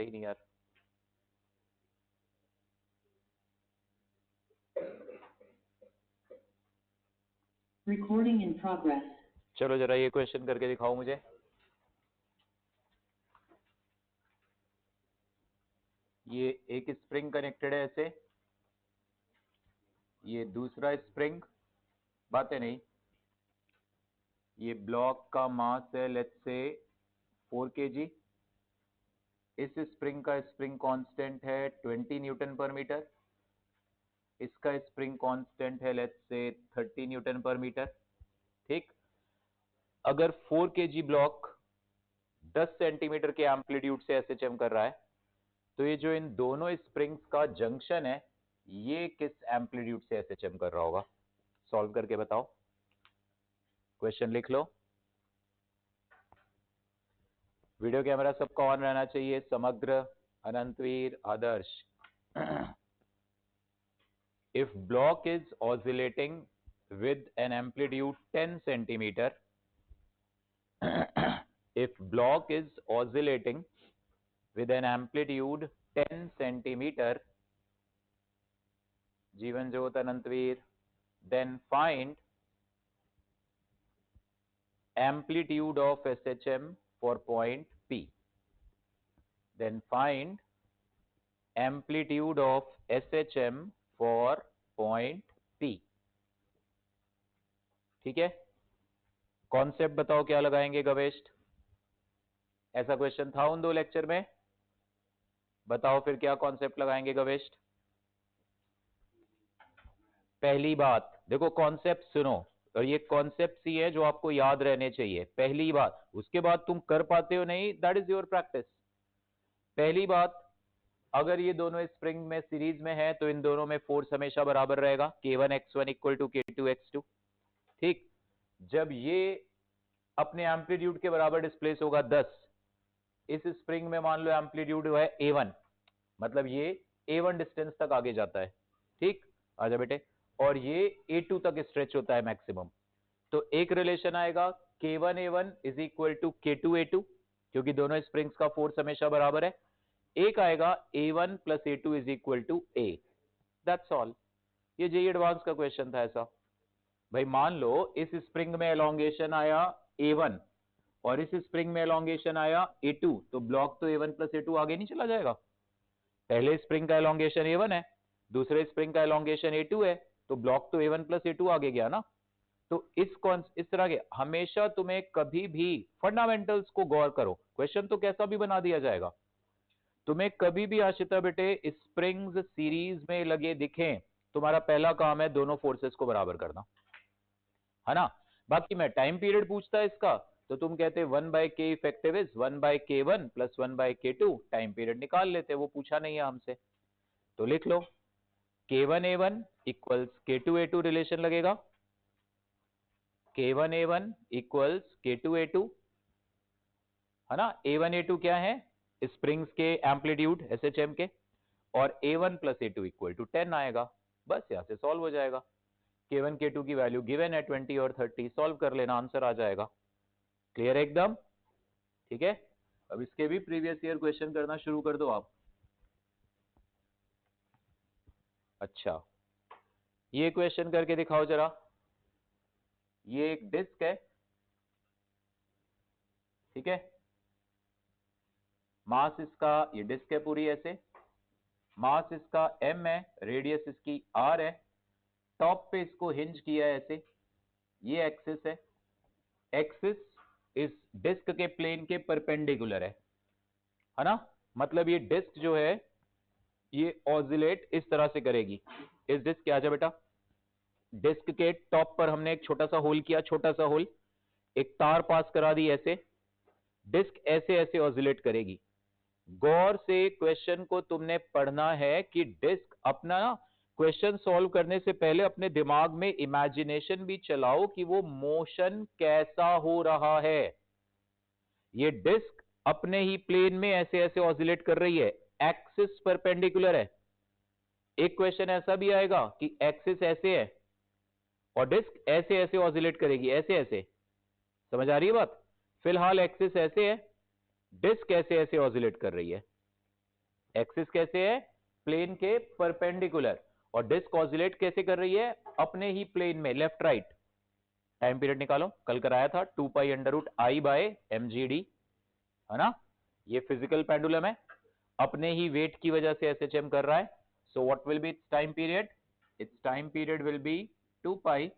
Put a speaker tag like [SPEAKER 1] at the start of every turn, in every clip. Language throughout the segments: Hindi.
[SPEAKER 1] आते ही नहीं यार।
[SPEAKER 2] Recording in progress.
[SPEAKER 1] चलो जरा ये क्वेश्चन करके दिखाओ मुझे। ये एक स्प्रिंग कनेक्टेड है ऐसे, ये दूसरा स्प्रिंग, बात है नहीं, ये ब्लॉक का मास है लेट्स से 4 kg, इस स्प्रिंग का स्प्रिंग कांस्टेंट है 20 न्यूटन पर मीटर, इसका स्प्रिंग कांस्टेंट है लेट्स से 30 न्यूटन पर मीटर। ठीक, अगर 4 kg ब्लॉक 10 सेंटीमीटर के एम्पलीट्यूड से एसएचएम कर रहा है, तो ये जो इन दोनों स्प्रिंग्स का जंक्शन है, ये किस एम्पलीट्यूड से एसएचएम कर रहा होगा? सॉल्व करके बताओ, क्वेश्चन लिख लो। वीडियो कैमरा सबका ऑन रहना चाहिए, Samagra, Anantveer, Adarsh. If block is oscillating with an amplitude 10 centimetre, if block is oscillating with an amplitude 10 centimeter, जीवन ज्योत अनंतवीर, then find amplitude of SHM for point P. Then find amplitude of SHM for point P. ठीक है, कॉन्सेप्ट बताओ क्या लगाएंगे गवेस्ट? ऐसा क्वेश्चन था उन 2 लेक्चर में, बताओ फिर क्या कॉन्सेप्ट लगाएंगे गवेस्ट? पहली बात देखो, कॉन्सेप्ट सुनो, और ये कॉन्सेप्ट ही है जो आपको याद रहने चाहिए। पहली बात, उसके बाद तुम कर पाते हो नहीं, दैट इज योर प्रैक्टिस। पहली बात, अगर ये दोनों स्प्रिंग में सीरीज में है तो इन दोनों में फोर्स हमेशा बराबर रहेगा, K1x1 इक्वल टू K2x2। ठीक, जब ये अपने एम्पलीट्यूड के बराबर डिस्प्लेस होगा 10, इस स्प्रिंग में मान लो एम्पलीट्यूड है A1, मतलब ये A1 डिस्टेंस तक आगे जाता है। ठीक, आजा बेटे, और ये A2 तक स्ट्रेच होता है मैक्सिमम। तो एक रिलेशन आएगा K1A1 is equal to K2A2, क्योंकि दोनों स्प्रिंग्स का फोर्स हमेशा बराबर है। एक आएगा A1 plus A2 is equal to A। That's all. ये जेईई एडवांस का क्वेश्चन था ऐसा। भाई मान लो इस स्प्रिंग में एलोंगेशन आया A1 और इस स्प्रिंग में एलोंगेशन आया A2, तो ब्लॉक तो A1 प्लस A2 आगे नहीं चला जाएगा? पहले स्प्रिंग का एलोंगेशन A1 है, दूसरे स्प्रिंग का एलोंगेशन A2 है, तो ब्लॉक तो A1 प्लस A2 आगे गया ना। तो इस तरह के हमेशा तुम्हें कभी भी फंडामेंटल्स को गौर करो, क्वेश्चन तो कैसा भी बना दिया जाएगा। तुम्हें कभी भी आशिता बेटे स्प्रिंग्स सीरीज में लगे दिखें, तुम्हारा पहला काम है दोनों फोर्सेस को बराबर करना, है ना। बाकी मैं टाइम पीरियड पूछता है इसका, तो तुम कहते 1/k effective is 1/k1 plus 1/k2, time period निकाल लेते, वो पूछा नहीं है हमसे। तो लिख लो K1A1 इक्वल्स K2A2 रिलेशन लगेगा, K1A1 इक्वल्स K2A2, है ना। A1 A2 क्या है? स्प्रिंग्स के एम्पलीट्यूड SHM के, और A1 plus A2 equal to 10 आएगा। बस यहां से सॉल्व हो जाएगा। K1 K2 की वैल्यू गिवन है 20 और 30, सॉल्व कर लेना, आंसर आ जाएगा। क्लियर एकदम? ठीक है, अब इसके भी प्रीवियस ईयर क्वेश्चन करना शुरू कर दो आप। अच्छा, ये क्वेश्चन करके दिखाओ जरा। ये एक डिस्क है, ठीक है, मास इसका, ये डिस्क है पूरी ऐसे, मास इसका m है, रेडियस इसकी r है, टॉप पे इसको हिंज किया है ऐसे, ये एक्सिस है, एक्सिस इस डिस्क के प्लेन के परपेंडिकुलर है ना। मतलब ये डिस्क जो है ये ऑसिलेट इस तरह से करेगी। इस डिस्क के, आजा बेटा, डिस्क के टॉप पर हमने एक छोटा सा होल किया, छोटा सा होल, एक तार पास करा दी ऐसे, डिस्क ऐसे ऐसे ऑसिलेट करेगी। गौर से क्वेश्चन को तुमने पढ़ना है कि डिस्क अपना क्वेश्चन सॉल्व करने से पहले अपने दिमाग में इमेजिनेशन भी चलाओ कि वो मोशन कैसा हो रहा है। ये डिस्क अपने ही प्लेन में ऐसे ऐसे ऑसिलेट कर रही है, एक्सिस परपेंडिकुलर है। एक क्वेश्चन ऐसा भी आएगा कि एक्सिस ऐसे है और डिस्क ऐसे ऐसे ऑसिलेट करेगी, ऐसे ऐसे। समझ आ रही है बात? फिलहाल एक्सिस ऐसे है, डिस्क ऐसे ऐसे ऑसिलेट कर रही है। एक्सिस कैसे है? प्लेन के परपेंडिकुलर, और डिस्क ऑसिलेट कैसे कर रही है? अपने ही प्लेन में, लेफ्ट राइट। टाइम पीरियड निकालो, कल कराया था 2 pi under root I by mgd, है ना? ये फिजिकल पेंडुलम है, अपने ही वेट की वजह से SHM कर रहा है। So what will be its time period? Its time period will be 2 pi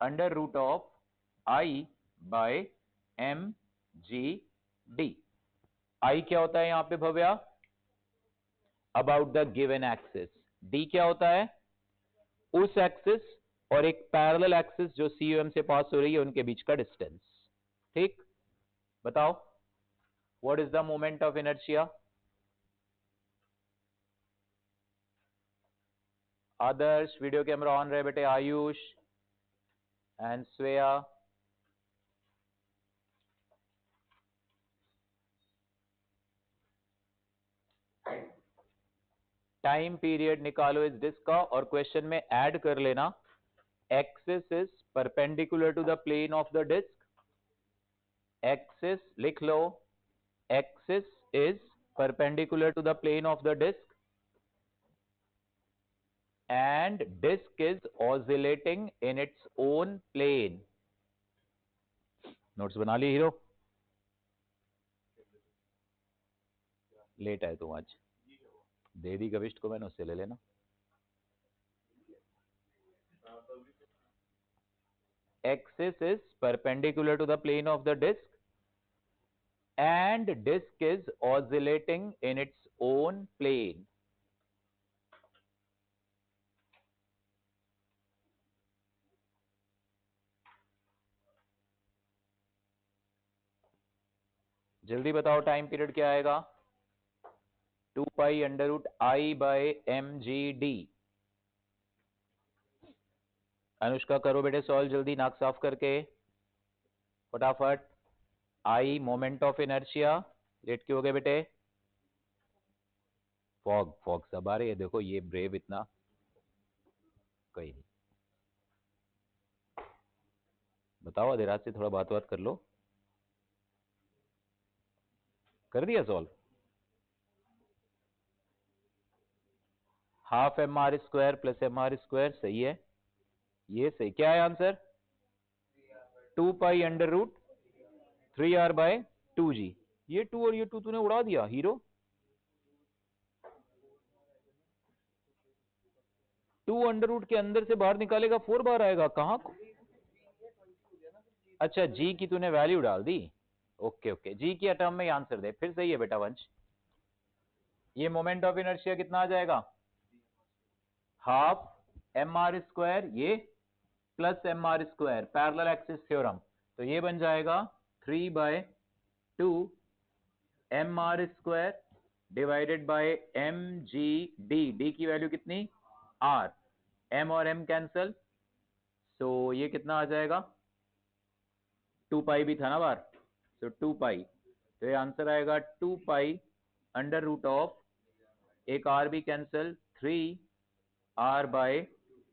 [SPEAKER 1] under root of I by mgd। I क्या होता है यहां पे Bhavya? About the given axis. D क्या होता है? उस एक्सिस और एक पैरेलल एक्सिस जो COM से पास हो रही है उनके बीच का डिस्टेंस। ठीक, बताओ what is the moment of inertia? Adarsh, video camera on रहे बेटे। Ayush and Shreya, time period निकालो इस डिस्क का और क्वेश्चन में ऐड कर लेना, axis is perpendicular to the plane of the disc. Axis लिख लो, axis is perpendicular to the plane of the disc and disk is oscillating in its own plane। Notes बना ली हीरो? लेट आए तुम आज, दे दी कविष्ट को मैंने, उससे ले लेना। Axis is perpendicular to the plane of the disk and disk is oscillating in its own plane। जल्दी बताओ टाइम पीरियड क्या आएगा? 2 pi under root I by mgd। Anushka करो बेटे सॉल्व जल्दी, नाक साफ करके फटाफट। I moment of inertia, late क्यों हो गए बेटे? फॉग फॉग सब आ रही है, देखो ये ब्रेव इतना कहीं नहीं। बताओ आधी रात से थोड़ा बात बात कर लो। कर दिया solve? Half mr square plus mr square सही है, ये सही। क्या है answer? 2 pi under root 3r by 2g। ये 2 और ये 2 तूने उड़ा दिया हीरो। 2 अंडर रूट के अंदर से बाहर निकालेगा 4 बार आएगा, कहां? अच्छा, जी की तूने वैल्यू डाल दी। ओके ओके, जी की टर्म में आंसर दे, फिर सही है बेटा वंश। ये मोमेंट ऑफ इनर्शिया कितना आ जाएगा? हाफ mr स्क्वायर ये plus mr square, parallel axis theorem, तो ये बन जाएगा 3 by 2 mr square divided by mgd। D की वैल्यू कितनी? r, m और m कैंसल, सो ये कितना आ जाएगा? 2 पाई भी था ना बार, सो 2 पाई, तो ये आंसर आएगा 2 पाई अंडर रूट ऑफ, एक r भी कैंसल, 3r बाय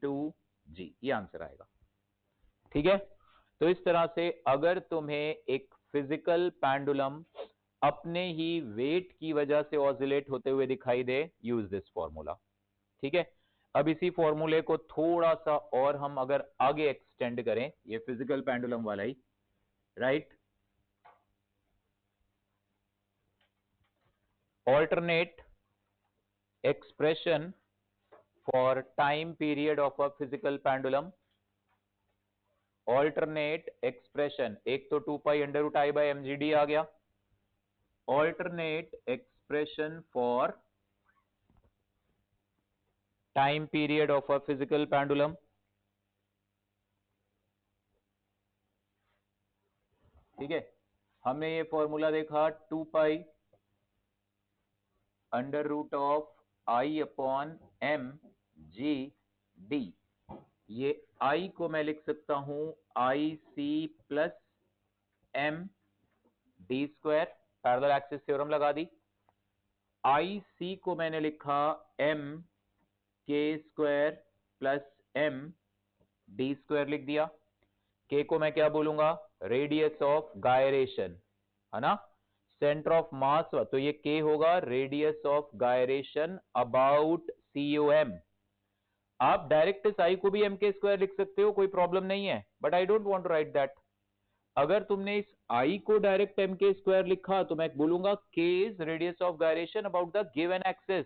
[SPEAKER 1] 2g, ये आंसर आएगा। ठीक है, तो इस तरह से अगर तुम्हें एक फिजिकल पेंडुलम अपने ही वेट की वजह से ऑसिलेट होते हुए दिखाई दे, यूज दिस फॉर्मूला। ठीक है, अब इसी फॉर्मूले को थोड़ा सा और हम अगर आगे एक्सटेंड करें, ये फिजिकल पेंडुलम वाला ही, right? alternate expression for time period of a physical pendulum। alternate expression, एक तो 2 pi under root I by mgd आ गया, alternate expression for time period of a physical pendulum। ठीक है, हमने ये फॉर्मूला देखा 2 pi under root of I upon M G D. ये आई को मैं लिख सकता हूं I C plus M D square, parallel axis theorem लगा दी। आई सी को मैंने लिखा M K square plus M D square लिख दिया। के को मैं क्या बोलूंगा? रेडियस ऑफ गायरेशन, है ना? सेंटर ऑफ मास, तो ये K होगा radius of gyration about COM। आप डायरेक्ट इस I को भी mk² लिख सकते हो, कोई प्रॉब्लम नहीं है, but I don't want to write that. अगर तुमने इस I को डायरेक्ट mk² लिखा तो मैं बोलूंगा K is radius of gyration about the given axis.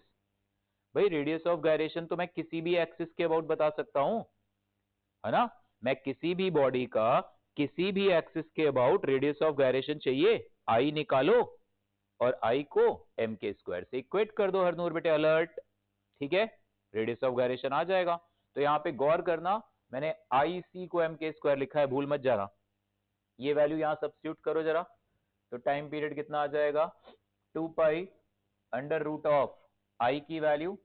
[SPEAKER 1] भाई रेडियस ऑफ गायरेशन तो मैं किसी भी एक्सिस के अबाउट बता सकता हूं, है ना। मैं किसी भी बॉडी का किसी भी एक्सिस के अबाउट रेडियस ऑफ गायरेशन चाहिए, I निकालो और I को mk² से इक्वेट कर दो। हरनूर बेटे अलर्ट, ठीक है, रेडियस ऑफ गायरेशन आ जाएगा। तो यहां पे गौर करना, मैंने IC को mk² लिखा है, भूल मत जाना। ये वैल्यू यहां सब्स्टिट्यूट करो जरा, तो टाइम पीरियड कितना आ जाएगा, 2 pi under root of I की value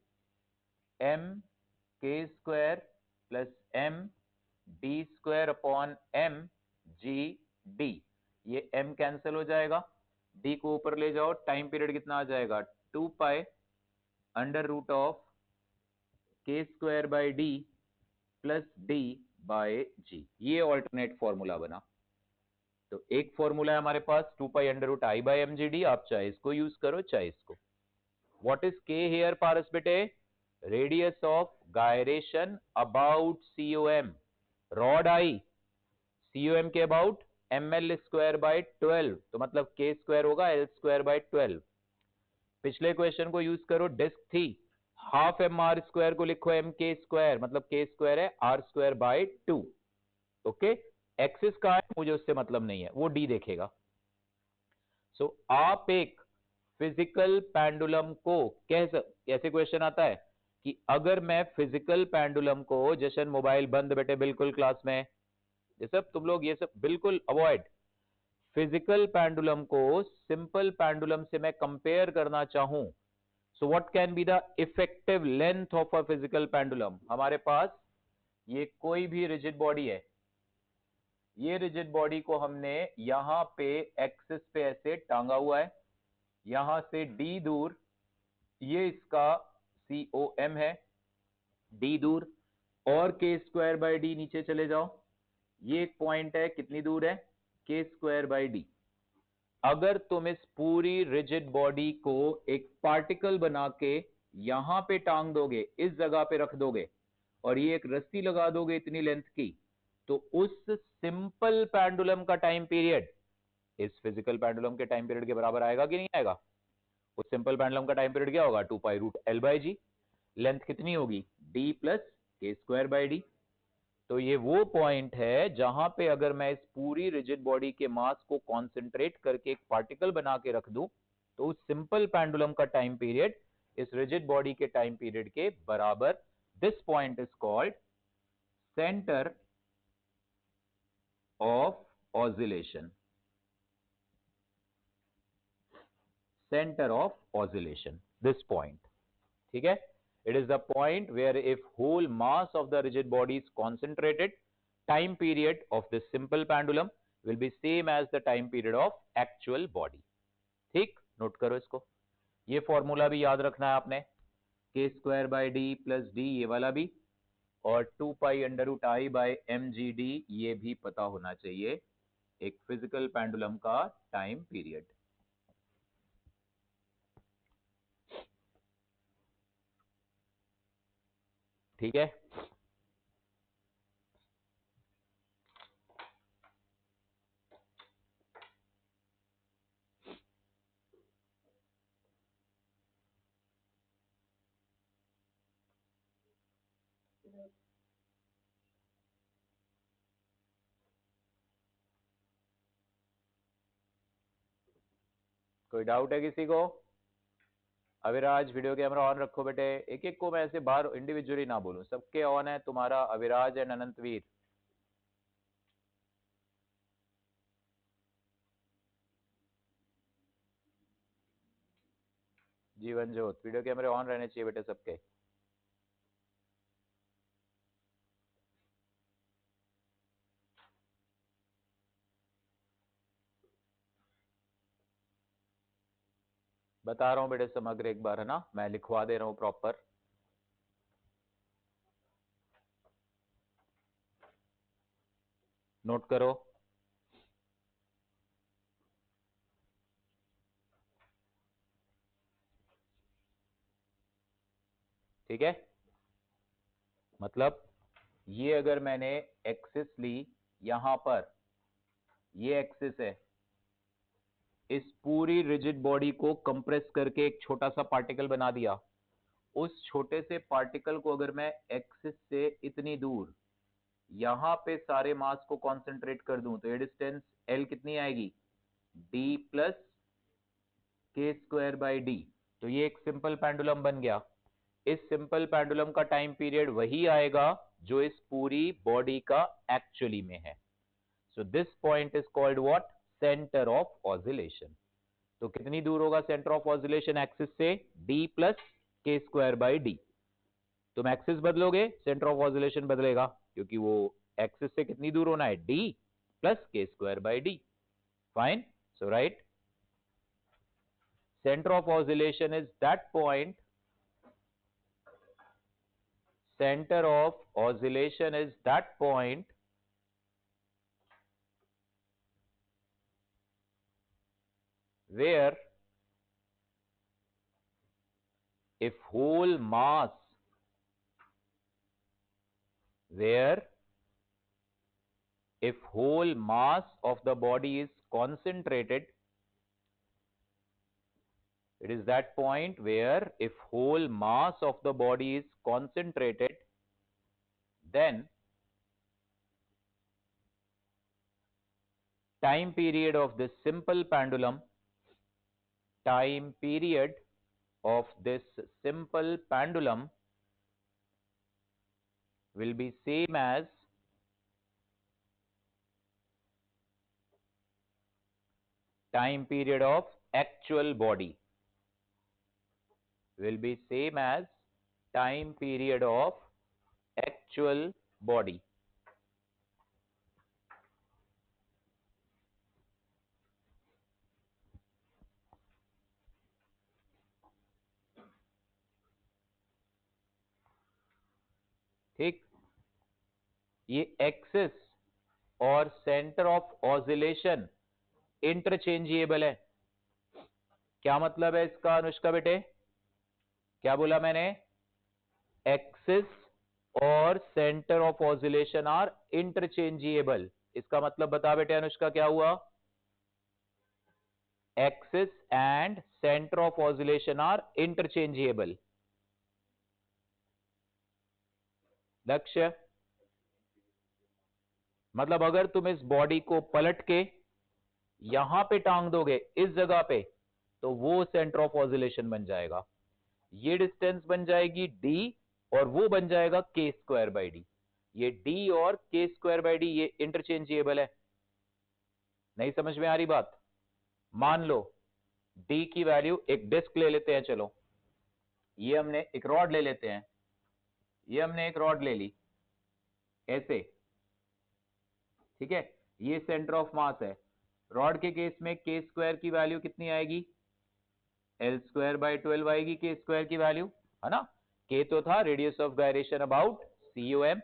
[SPEAKER 1] mk² plus md² upon mgd। ये m कैंसिल हो जाएगा, d को ऊपर ले जाओ, टाइम पीरियड कितना आ जाएगा, 2 pi under root of k² by d plus d by g। ये ऑल्टरनेट फॉर्मूला बना। तो एक फॉर्मूला है हमारे पास 2 pi under root I by mgd, आप चाहे इसको यूज करो चाहे इसको। What is k here Paras बेटे, radius of gyration about COM, rod I COM के अबाउट ml² बाई 12, तो मतलब k² होगा l² बाई 12। पिछले क्वेश्चन को यूज करो, डिस्क थी, हाफ mr² को लिखो mk², मतलब k² है r² बाई 2। ओके, एक्सिस का है, मुझे उससे मतलब नहीं है, वो डी देखेगा। सो आप एक फिजिकल पेंडुलम को कैसे क्वेश्चन आता है कि अगर मैं फिजिकल पेंडुलम को, जशन मोबाइल बंद बेटे बिल्कुल क्लास में, ये सब तुम लोग ये सब बिल्कुल अवॉइड। फिजिकल पेंडुलम को सिंपल पेंडुलम से मैं कंपेयर करना चाहूं, so what can be the effective length of a physical pendulum. हमारे पास ये कोई भी रिजिड बॉडी है, ये रिजिड बॉडी को हमने यहां पे एक्सिस पे ऐसे टांगा हुआ है, यहां से d दूर, ये इसका COM है, d दूर, और k² बाई d नीचे चले जाओ, ये एक पॉइंट है, कितनी दूर है, k² बाई d। अगर तुम इस पूरी रिजिड बॉडी को एक पार्टिकल बना के यहां पे टांग दोगे, इस जगह पे रख दोगे, और ये एक रस्सी लगा दोगे इतनी लेंथ की, तो उस सिंपल पेंडुलम का टाइम पीरियड इस फिजिकल पेंडुलम के टाइम पीरियड के बराबर आएगा कि नहीं आएगा। उस सिंपल पेंडुलम का टाइम पीरियड क्या होगा, 2 pi root L by G. Length कितनी होगी, d plus k² by d। तो ये वो पॉइंट है जहां पे अगर मैं इस पूरी रिजिड बॉडी के मास को कॉन्सेंट्रेट करके एक पार्टिकल बना के रख दूं, तो उस सिंपल पेंडुलम का टाइम पीरियड इस रिजिड बॉडी के टाइम पीरियड के बराबर। This point is called centre of oscillation, centre of oscillation, this point, ठीक है। It is the point where if whole mass of the rigid body is concentrated, time period of this simple pendulum will be same as the time period of actual body। ठीक, नोट करो इसको। ये फॉर्मूला भी याद रखना है आपने, k² by d plus d, ये वाला भी, और 2 pi under root I by mgd, ये भी पता होना चाहिए एक फिजिकल पेंडुलम का टाइम पीरियड। ठीक है, कोई डाउट है किसी को। अविराज वीडियो कैमरा ऑन रखो बेटे, एक एक को मैं ऐसे बाहर इंडिविजुअली ना बोलूं, सबके ऑन है, तुम्हारा अविराज एंड अनंतवीर। जीवन ज्योत, वीडियो कैमरे ऑन रहने चाहिए बेटे सबके। बता रहा हूं बेटे समग्र एक बार, है ना, मैं लिखवा दे रहा हूं प्रॉपर। नोट करो, ठीक है, मतलब ये अगर मैंने एक्सिस ली, यहां पर ये एक्सिस है, इस पूरी रिजिड बॉडी को कंप्रेस करके एक छोटा सा पार्टिकल बना दिया। उस छोटे से पार्टिकल को अगर मैं एक्सिस से इतनी दूर यहां पे सारे मास को कंसंट्रेट कर दूं, तो ये डिस्टेंस L कितनी आएगी, d प्लस के स्क्वायर बाई डी। तो ये एक सिंपल पेंडुलम बन गया। इस सिंपल पेंडुलम का टाइम पीरियड वही आएगा जो इस पूरी बॉडी का एक्चुअली में है। So this point is called what, centre of oscillation. तो कितनी दूर होगा सेंटर ऑफ ऑसिलेशन एक्सिस से, d प्लस के स्क्वायर बाई डी। तुम एक्सिस बदलोगे, सेंटर ऑफ ऑसिलेशन बदलेगा, क्योंकि वो एक्सिस से कितनी दूर होना है, d प्लस के square by D. Fine, so right, center of oscillation is that point, center of oscillation is that point where if whole mass of the body is concentrated, it is that point where if whole mass of the body is concentrated, then time period of this simple pendulum, time period of this simple pendulum will be same as time period of actual body, will be same as time period of actual body. ठीक, ये एक्सिस और सेंटर ऑफ ऑसिलेशन इंटरचेंजेबल है। क्या मतलब है इसका अनुष्का बेटे, क्या बोला मैंने, एक्सिस और centre of oscillation are interchangeable. इसका मतलब बता बेटे अनुष्का क्या हुआ, axis and centre of oscillation are interchangeable. Lakshya, मतलब अगर तुम इस बॉडी को पलट के यहां पे टांग दोगे इस जगह पे, तो वो सेंटर ऑफ ऑसिलेशन बन जाएगा। ये डिस्टेंस बन जाएगी d और वो बन जाएगा के स्क्वायर बाई डी। ये d और के स्क्वायर बाई डी ये इंटरचेंजेबल है। नहीं समझ में आ रही बात? मान लो d की वैल्यू, एक डिस्क ले लेते हैं, चलो ये हमने एक रॉड ले लेते हैं, ये हमने एक रॉड ले ली ऐसे, ठीक है, ये सेंटर ऑफ मास है। रॉड के केस में के स्क्वायर की वैल्यू कितनी आएगी, L स्क्वायर बाई 12 आएगी के स्क्वायर की वैल्यू, है ना। के तो था radius of gyration about COM।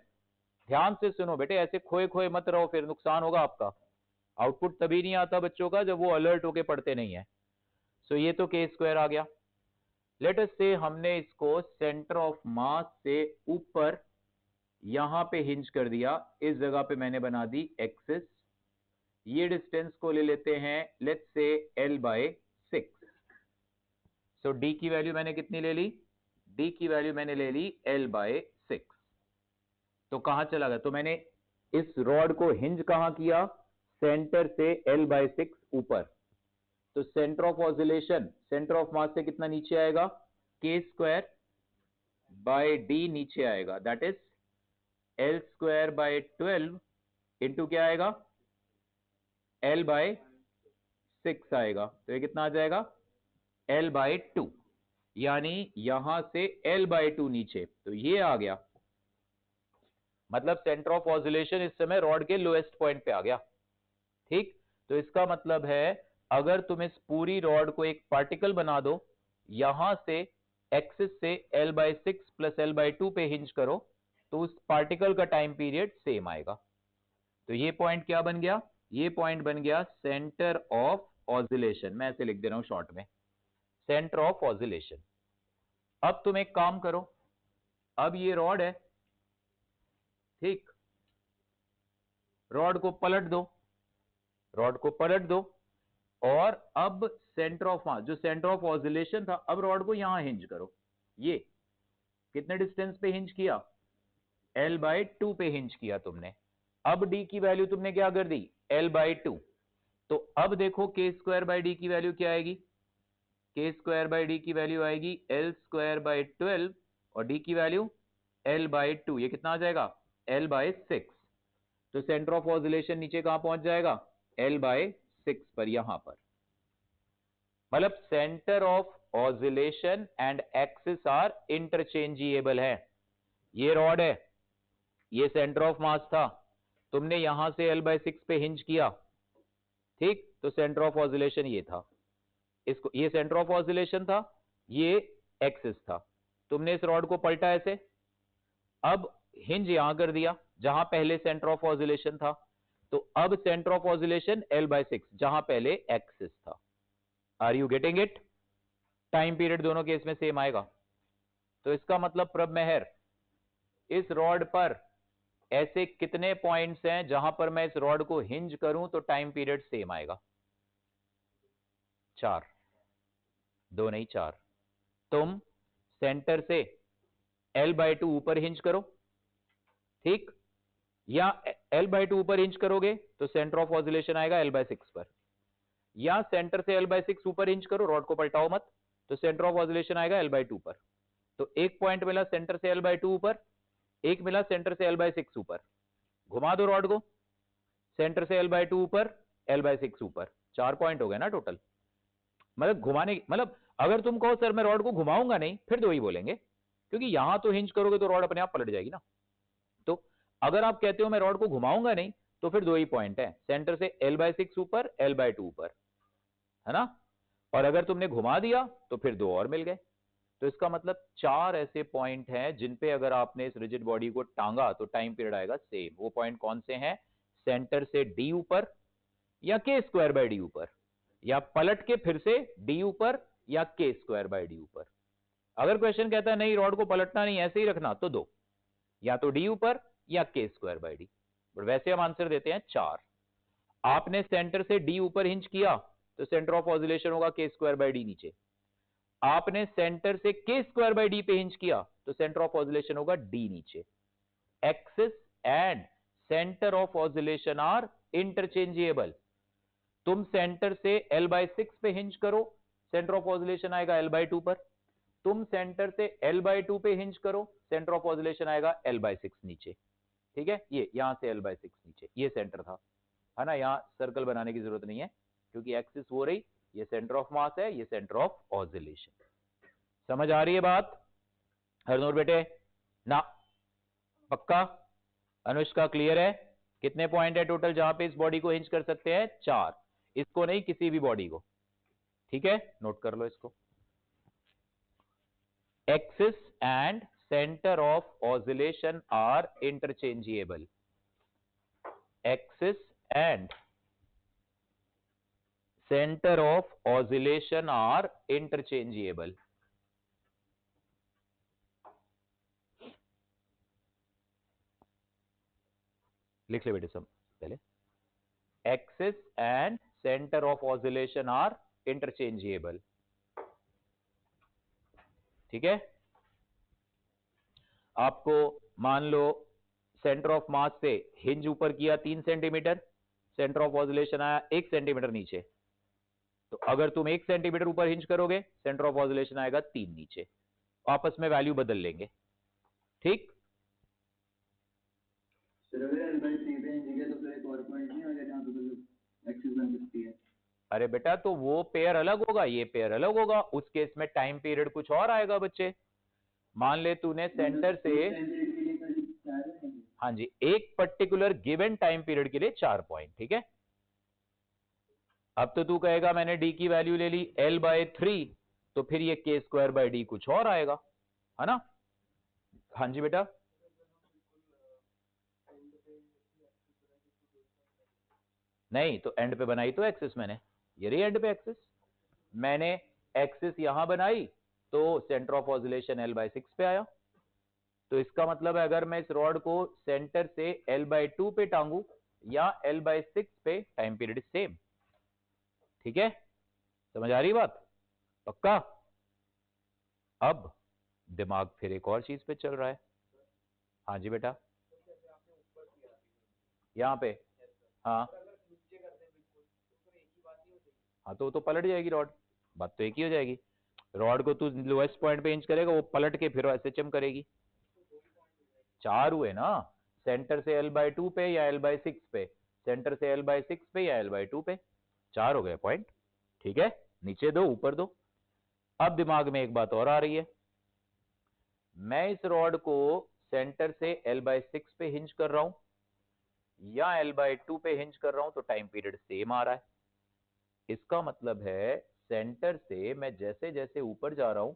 [SPEAKER 1] ध्यान से सुनो बेटे, ऐसे खोए खोए मत रहो, फिर नुकसान होगा आपका। आउटपुट तभी नहीं आता बच्चों का जब वो अलर्ट होके पढ़ते नहीं है। सो ये तो के स्क्वायर आ गया। लेट अस से हमने इसको सेंटर ऑफ मास से ऊपर यहां पे हिंज कर दिया, इस जगह पे मैंने बना दी एक्सिस। ये डिस्टेंस को ले लेते हैं let's say L by 6। So d की वैल्यू मैंने कितनी ले ली, d की वैल्यू मैंने ले ली L बाय 6। तो कहां चला गया, तो मैंने इस रॉड को हिंज कहां किया, सेंटर से L बाय 6 ऊपर। तो centre of oscillation centre of mass से कितना नीचे आएगा, के स्क्वायर बाय डी नीचे आएगा, that is L square by 12 into क्या आएगा, L बाय 6 आएगा। तो ये कितना आ जाएगा, L बाय 2, यानी यहां से L बाय 2 नीचे, तो ये आ गया। मतलब सेंटर ऑफ ऑसिलेशन इस समय रॉड के लोएस्ट पॉइंट पे आ गया। ठीक, तो इसका मतलब है अगर तुम इस पूरी रॉड को एक पार्टिकल बना दो, यहां से एक्सिस से L by 6 plus L by 2 पे हिंज करो, तो उस पार्टिकल का टाइम पीरियड सेम आएगा। तो ये पॉइंट क्या बन गया, ये पॉइंट बन गया सेंटर ऑफ ऑसिलेशन। मैं ऐसे लिख दे रहा हूं शॉर्ट में, सेंटर ऑफ ऑसिलेशन। अब तुम एक काम करो, अब ये रॉड है, ठीक, रॉड को पलट दो, रॉड को पलट दो, और अब सेंटर ऑफ मास, जो सेंटर ऑफ ऑसिलेशन था, अब रॉड को यहां हिंज करो। ये कितने डिस्टेंस पे हिंज किया? L/2 पे हिंज किया तुमने। अब d की वैल्यू तुमने क्या कर दी? L/2। तो अब देखो k²/d की वैल्यू क्या आएगी? k²/d की वैल्यू आएगी L²/12 और d की वैल्यू L/2। ये कितना आ जाएगा? L/6। तो सेंटर ऑफ ऑसिलेशन नीचे कहां पहुंच जाएगा? L/6 पर, यहां पर। मतलब centre of oscillation and axis are interchangeable है। ये रॉड है, ये सेंटर ऑफ मास था, तुमने यहां से L/6 पे हिंज किया, ठीक, तो सेंटर ऑफ ऑसिलेशन ये था, इसको, ये सेंटर ऑफ ऑसिलेशन था, ये एक्सिस था। तुमने इस रॉड को पलटा ऐसे, अब हिंज यहां कर दिया जहां पहले सेंटर ऑफ ऑसिलेशन था, तो अब सेंटर ऑफ ऑसिलेशन L/6 जहां पहले एक्सिस था। Are you getting it? Time period दोनों केस में सेम आएगा। तो इसका मतलब प्रभ मेहर, इस रॉड पर ऐसे कितने पॉइंट्स हैं जहां पर मैं इस रॉड को हिंज करूं तो टाइम पीरियड सेम आएगा? 4, 2 नहीं 4। तुम सेंटर से L/2 ऊपर हिंज करो, ठीक, या L/2 ऊपर हिंज करोगे तो सेंटर ऑफ ऑसिलेशन आएगा L/6 पर, या सेंटर से L/6 ऊपर हिंज करो, रॉड को पलटाओ मत, तो सेंटर ऑफ ऑसिलेशन आएगा L/2 पर। तो एक पॉइंट मिला सेंटर से L/2 ऊपर, एक मिला सेंटर से L/6 ऊपर। घुमा दो रॉड को, सेंटर से L/2 ऊपर, L/6 ऊपर, 4 पॉइंट हो गए ना टोटल। मतलब घुमाने, मतलब अगर तुम कहो सर मैं रॉड को घुमाऊंगा नहीं, फिर दो ही बोलेंगे, क्योंकि यहां तो हिंज करोगे तो रॉड अपने आप पलट जाएगी ना। तो अगर आप कहते हो मैं रॉड को घुमाऊंगा नहीं, तो फिर दो ही पॉइंट है, सेंटर से L/6 ऊपर, L/2 ऊपर, है ना। और अगर तुमने घुमा दिया तो फिर दो और मिल गए। तो इसका मतलब 4 ऐसे पॉइंट हैं जिन पे अगर आपने इस रिजिड बॉडी को टांगा तो टाइम पीरियड आएगा सेम। वो पॉइंट कौन से हैं? सेंटर से d ऊपर, या k²/d ऊपर, या पलट के फिर से d ऊपर, या k²/d ऊपर। अगर क्वेश्चन कहता है नहीं रॉड को पलटना नहीं, ऐसे ही रखना, तो दो, या तो d ऊपर या k²/d। बट वैसे हम आंसर देते हैं 4। आपने सेंटर से d ऊपर हिंज किया तो सेंटर ऑफ ऑसिलेशन होगा k²/d नीचे। आपने सेंटर से k²/d पे हिंज किया तो सेंटर ऑफ ऑसिलेशन होगा d नीचे। Axis and centre of oscillation are interchangeable. तुम सेंटर से L/6 पे हिंज करो, सेंटर ऑफ ऑसिलेशन आएगा L/2 पर। तुम सेंटर से L/2 पे हिंज करो, सेंटर ऑफ ऑसिलेशन आएगा L/6 नीचे। ठीक है, ये यहां से L/6 नीचे, ये सेंटर था, है ना। यहां सर्कल बनाने की जरूरत नहीं है क्योंकि एक्सिस हो रही, ये सेंटर ऑफ मास है, ये सेंटर ऑफ ऑसिलेशन। समझ आ रही है बात हरनूर बेटे? ना पक्का? अनुष्का क्लियर है? कितने पॉइंट है टोटल जहां पे इस बॉडी को हिंज कर सकते हैं? 4। इसको नहीं, किसी भी बॉडी को, ठीक है, नोट कर लो इसको। Axis and centre of oscillation are interchangeable. Axis and centre of oscillation are interchangeable. लिख ले बेटे सब पहले। Axis and centre of oscillation are interchangeable, ठीक है। आपको मान लो सेंटर ऑफ मास से हिंज ऊपर किया 3 सेंटीमीटर, सेंटर ऑफ ऑसिलेशन आया 1 सेंटीमीटर नीचे, तो अगर तुम 1 सेंटीमीटर ऊपर हिंज करोगे सेंटर ऑफ ऑसिलेशन आएगा 3 नीचे, आपस में वैल्यू बदल लेंगे, ठीक। अरे बेटा तो वो पेयर अलग होगा, ये पेयर अलग होगा, उस केस में टाइम पीरियड कुछ और आएगा बच्चे। मान ले तूने सेंटर से, हाँ जी, एक पर्टिकुलर गिवन टाइम पीरियड के लिए 4 पॉइंट, ठीक है। अब तो तू कहेगा मैंने d की वैल्यू ले ली L/3, तो फिर ये k²/d कुछ और आएगा, है ना। हाँ जी बेटा, नहीं तो एंड पे बनाई तो एक्सिस मैंने, ये रही एंड पे एक्सिस। मैंने एक्सिस यहां बनाई तो सेंटर ऑफ ऑसिलेशन L/6 पे आया, तो इसका मतलब है अगर मैं इस रॉड को सेंटर से L/2 पे टांगू या L/6 पे, टाइम पीरियड सेम। ठीक है, समझ आ रही बात? पक्का? अब दिमाग फिर एक और चीज पे चल रहा है। हाँ जी बेटा, यहाँ पे, हाँ हाँ, तो पलट जाएगी रॉड, बात तो एक ही हो जाएगी। रॉड को तू लोएस्ट पॉइंट पे इंच करेगा, वो पलट के फिर एसएचएम करेगी। 4 हुए ना, सेंटर से L/2 पे या L/6 पे, सेंटर से L/6 पे या L/2 पे, 4 हो गए पॉइंट। ठीक है, नीचे दो ऊपर दो। अब दिमाग में एक बात और आ रही है, मैं इस रॉड को सेंटर से L/6 पे हिंज कर रहा हूं या L/2 पे हिंज कर रहा हूं, तो टाइम पीरियड सेम आ रहा है। इसका मतलब है सेंटर से मैं जैसे जैसे ऊपर जा रहा हूं,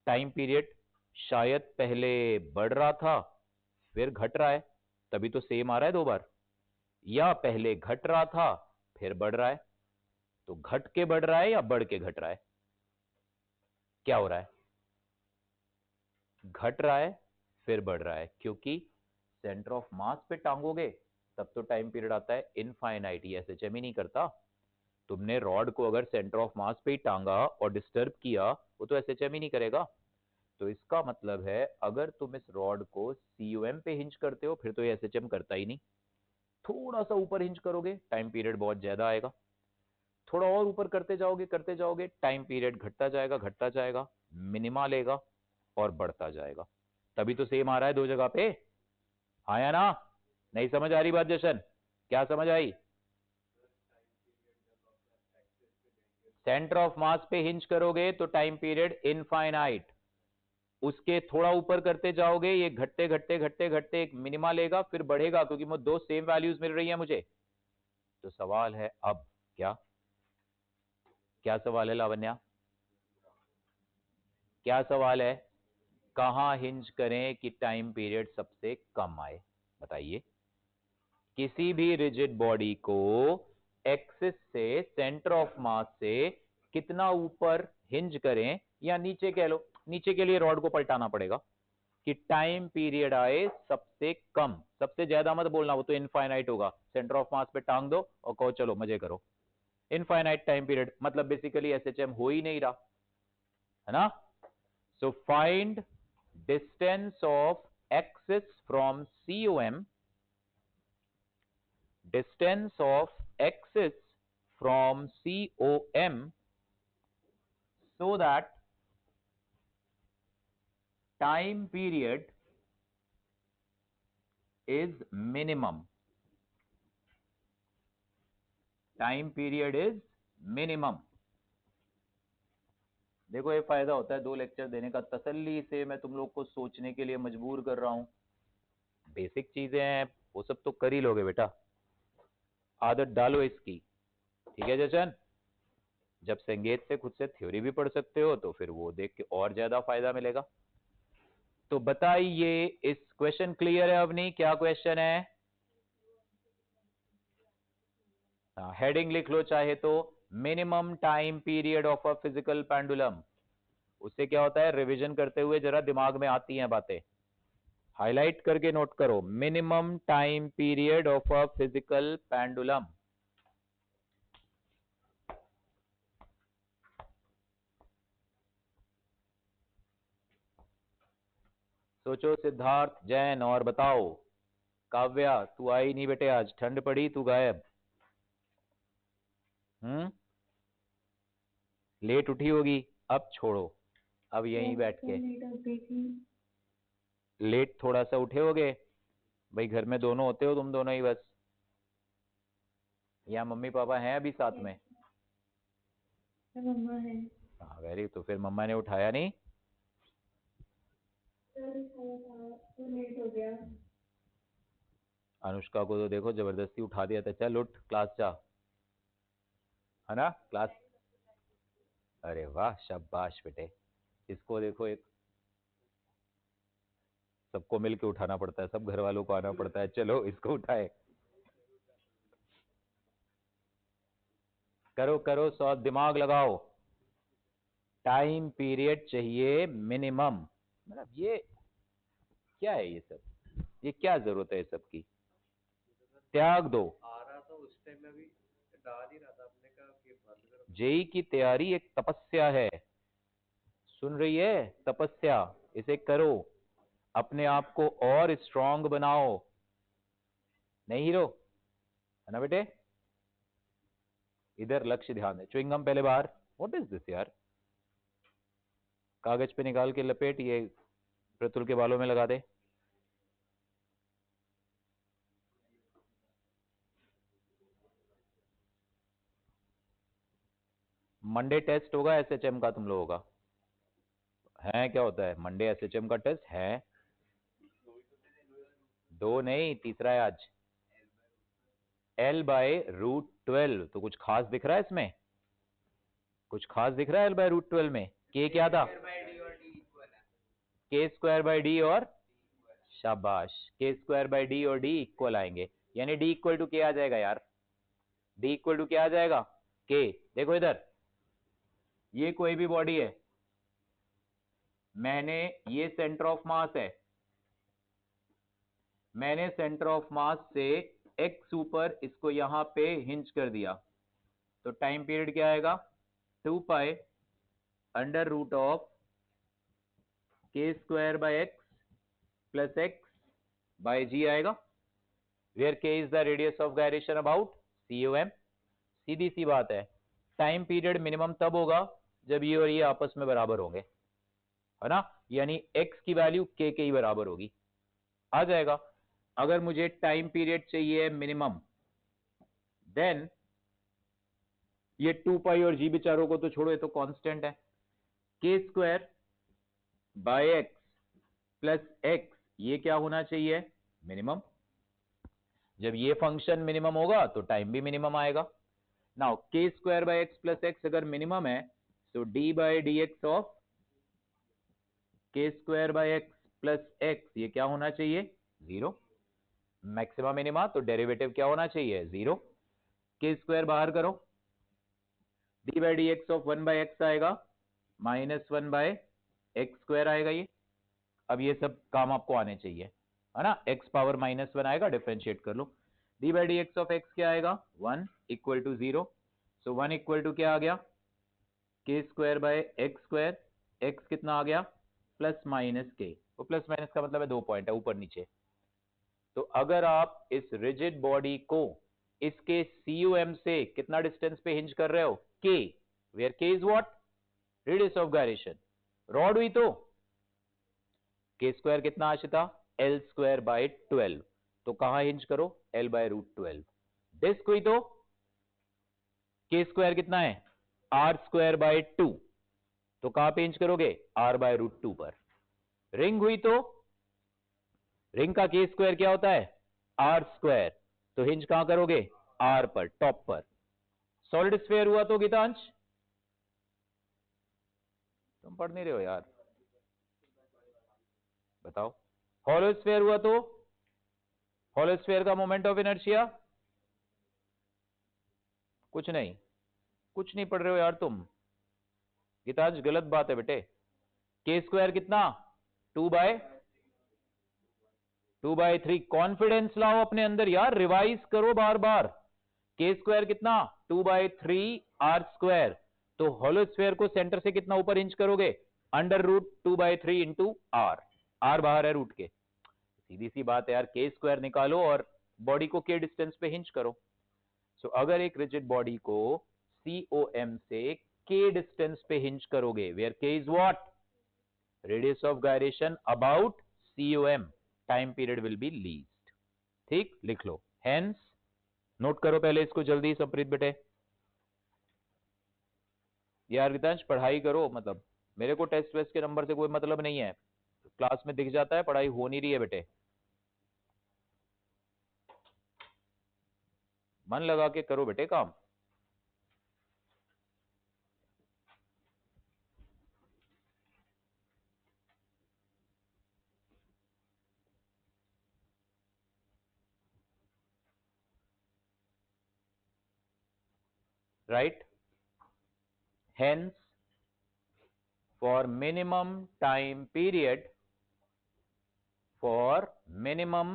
[SPEAKER 1] टाइम पीरियड शायद पहले बढ़ रहा था फिर घट रहा है, तभी तो सेम आ रहा है 2 बार, या पहले घट रहा था फिर बढ़ रहा है। तो घट के बढ़ रहा है या बढ़ के घट रहा है? क्या हो रहा है? घट रहा है फिर बढ़ रहा है, क्योंकि सेंटर ऑफ मास पे टांगोगे तब तो टाइम पीरियड आता है इनफाइनाइट, ये एसएचएम ही नहीं करता। तुमने रॉड को अगर सेंटर ऑफ मास पे ही टांगा और डिस्टर्ब किया, वो तो एसएचएम ही नहीं करेगा। तो इसका मतलब है अगर तुम इस रॉड को सीयूएम पे हिंज करते हो, फिर तो ये एसएचएम करता ही नहीं। थोड़ा सा ऊपर हिंज करोगे, टाइम पीरियड बहुत ज्यादा आएगा। थोड़ा और ऊपर करते जाओगे, टाइम पीरियड घटता जाएगा, मिनिमा लेगा और बढ़ता जाएगा। तभी तो सेम आ रहा है 2 जगह पे। हाँ या ना? नहीं समझ आ रही बात जशन? क्या समझ आई? सेंटर ऑफ मास पे हिंज करोगे तो टाइम पीरियड इनफाइनाइट, उसके थोड़ा ऊपर करते जाओगे, ये घटते एक मिनिमा लेगा फिर बढ़ेगा, क्योंकि मुझे 2 सेम वैल्यूज मिल रही है मुझे। तो सवाल है अब क्या? क्या सवाल है लावण्या? क्या सवाल है? कहां हिंज करें कि टाइम पीरियड सबसे कम आए? बताइए। किसी भी रिजिड बॉडी को एक्सिस से, सेंटर ऑफ मास से कितना ऊपर हिंज करें, या नीचे कह लो, नीचे के लिए रॉड को पलटाना पड़ेगा कि टाइम पीरियड आए सबसे कम। सबसे ज्यादा मत बोलना, वो तो इनफाइनाइट होगा। सेंटर ऑफ मास पे टांग दो और कहो चलो मजे करो। इनफाइनाइट टाइम पीरियड मतलब बेसिकली एसएचएम हो ही नहीं रहा है ना। So find distance of axis from COM, distance of axis from COM, so that time period is minimum. Time period is minimum. देखो ये फायदा होता है 2 लेक्चर देने का, तसल्ली से मैं तुम लोग को सोचने के लिए मजबूर कर रहा हूं। बेसिक चीजें हैं, वो सब तो कर ही लोगे बेटा, आदत डालो इसकी। ठीक है जशन? जब संगीत से खुद से थ्योरी भी पढ़ सकते हो तो फिर वो देख के और ज्यादा फायदा मिलेगा। तो बताइए, इस क्वेश्चन क्लियर है अवनी? क्या क्वेश्चन है? हेडिंग लिख लो चाहे तो, minimum time period of a physical pendulum. उससे क्या होता है, रिवीजन करते हुए जरा दिमाग में आती हैं बातें। हाईलाइट करके नोट करो, minimum time period of a physical pendulum. सोचो सिद्धार्थ जैन, और बताओ। काव्या तू आई नहीं बेटे, आज ठंड पड़ी, तू गायब। लेट उठी होगी, अब छोड़ो, अब यहीं बैठ के। लेट थोड़ा सा उठे होगे भाई, घर में दोनों होते हो तुम दोनों ही बस, या मम्मी पापा हैं अभी साथ में?
[SPEAKER 2] मम्मा है।
[SPEAKER 1] हाँ वेरी, तो फिर मम्मा ने उठाया नहीं?
[SPEAKER 2] तो लेट हो गया।
[SPEAKER 1] अनुष्का को तो देखो जबरदस्ती उठा दिया था, चल उठ क्लास जा, है ना क्लास। अरे वाह शाबाश बेटे। इसको देखो, एक सबको मिलके उठाना पड़ता है, सब घर वालों को आना पड़ता है, चलो इसको उठाए। करो करो, सौ दिमाग लगाओ। टाइम पीरियड चाहिए मिनिमम, मतलब ये क्या है ये सब, ये क्या जरूरत है सबकी, त्याग दो।
[SPEAKER 3] आ रहा था उस टाइम में भी डाल ही रहा था, आपने कहा कि बंद करो।
[SPEAKER 1] जेई की तैयारी एक तपस्या है, सुन रही है, तपस्या, इसे करो, अपने आप को और स्ट्रांग बनाओ, नहीं हीरो, है ना बेटे। इधर लक्ष्य ध्यान दे, च्युइंगम पहले बाहर, व्हाट इज दिस यार, कागज पे निकाल के लपेट, ये प्रतुल के बालों में लगा दे। मंडे टेस्ट होगा एसएचएम का तुम लोगों का, है क्या होता है मंडे एसएचएम का टेस्ट है? 2 नहीं, तीसरा है आज। L/√12, तो कुछ खास दिख रहा है इसमें, कुछ खास दिख रहा है L/√12 में? के क्या था? k² और शाबाश, k² और d इक्वल आएंगे, यानी d इक्वल टू के आ जाएगा यार, d इक्वल टू क्या आ जाएगा? k। देखो इधर, ये कोई भी बॉडी है, मैंने, ये सेंटर ऑफ मास है, मैंने सेंटर ऑफ मास से x ऊपर इसको यहां पे हिंज कर दिया, तो टाइम पीरियड क्या आएगा? 2π√of k² + x/g आएगा, where k is the radius of gyration about COM। सीधी सी बात है, टाइम पीरियड मिनिमम तब होगा जब ये और ये आपस में बराबर होंगे, है ना, यानी x की वैल्यू k के ही बराबर होगी, आ जाएगा। अगर मुझे टाइम पीरियड चाहिए मिनिमम, देन ये 2π और g बेचारों को तो छोड़ो, ये तो कांस्टेंट है, k² by x plus x, ये क्या होना चाहिए? मिनिमम। जब ये फंक्शन मिनिमम होगा तो टाइम भी मिनिमम आएगा। Now k² by x plus x अगर मिनिमम है, तो d/dx of k² by x plus x, ये क्या होना चाहिए? 0। मैक्सिमा मिनिमा, तो डेरिवेटिव क्या होना चाहिए? 0। k² बाहर करो, d/dx ऑफ 1/x आएगा, -1/x² आएगा ये। अब ये सब काम आपको आने चाहिए, है ना, x पावर -1 आएगा, डिफरेंशिएट कर लो, d/dx ऑफ x क्या आएगा? 1 equal to 0, so 1 equal to क्या आ गया? k² बाय x², x कितना आ गया? प्लस माइनस k, वो प्लस माइनस का मतलब है 2 पॉइंट है ऊपर नीचे। तो अगर आप इस रिजिड बॉडी को इसके COM से कितना डिस्टेंस पे हिंज कर रहे हो? k, where k is what? Radius of gyration. Rod हुई तो k² कितना आशिता? L²/12, तो कहां हिंज करो? L/√12। डिस्क हुई तो k² कितना है? R²/2, तो कहां पे हिंज करोगे? R/√2 पर। रिंग हुई तो रिंग का k² क्या होता है? R², तो हिंज कहां करोगे? R पर, टॉप पर। सॉलिड स्फीयर हुआ तो गीतांश, तुम पढ़ नहीं रहे हो यार, बताओ। हॉलो स्फीयर हुआ तो हॉलो स्फीयर का मोमेंट ऑफ इनर्शिया, कुछ नहीं, कुछ नहीं पढ़ रहे हो यार तुम, गीतांश गलत बात है बेटे। k² कितना? 2/3। कॉन्फिडेंस लाओ अपने अंदर यार, रिवाइज करो बार बार। k² कितना? 2/3 r², तो हॉलो स्फीयर को सेंटर से कितना ऊपर इंच करोगे? √2/3 इंटू r, r बाहर है रूट के, सीधी सी बात है यार, k² निकालो और बॉडी को k डिस्टेंस पे हिंच करो। सो अगर एक रिजिड बॉडी को COM से k डिस्टेंस पे हिंच करोगे, where k is what? Radius of gyration about COM, time period will be least. ठीक, लिख लो, हेंस, नोट करो पहले इसको जल्दी संप्रीत बेटे। यार गीतांश पढ़ाई करो, मतलब मेरे को टेस्ट वेस्ट के नंबर से कोई मतलब नहीं है, क्लास में दिख जाता है पढ़ाई हो नहीं रही है बेटे, मन लगा के करो बेटे काम। right? Hence, for minimum time period, for minimum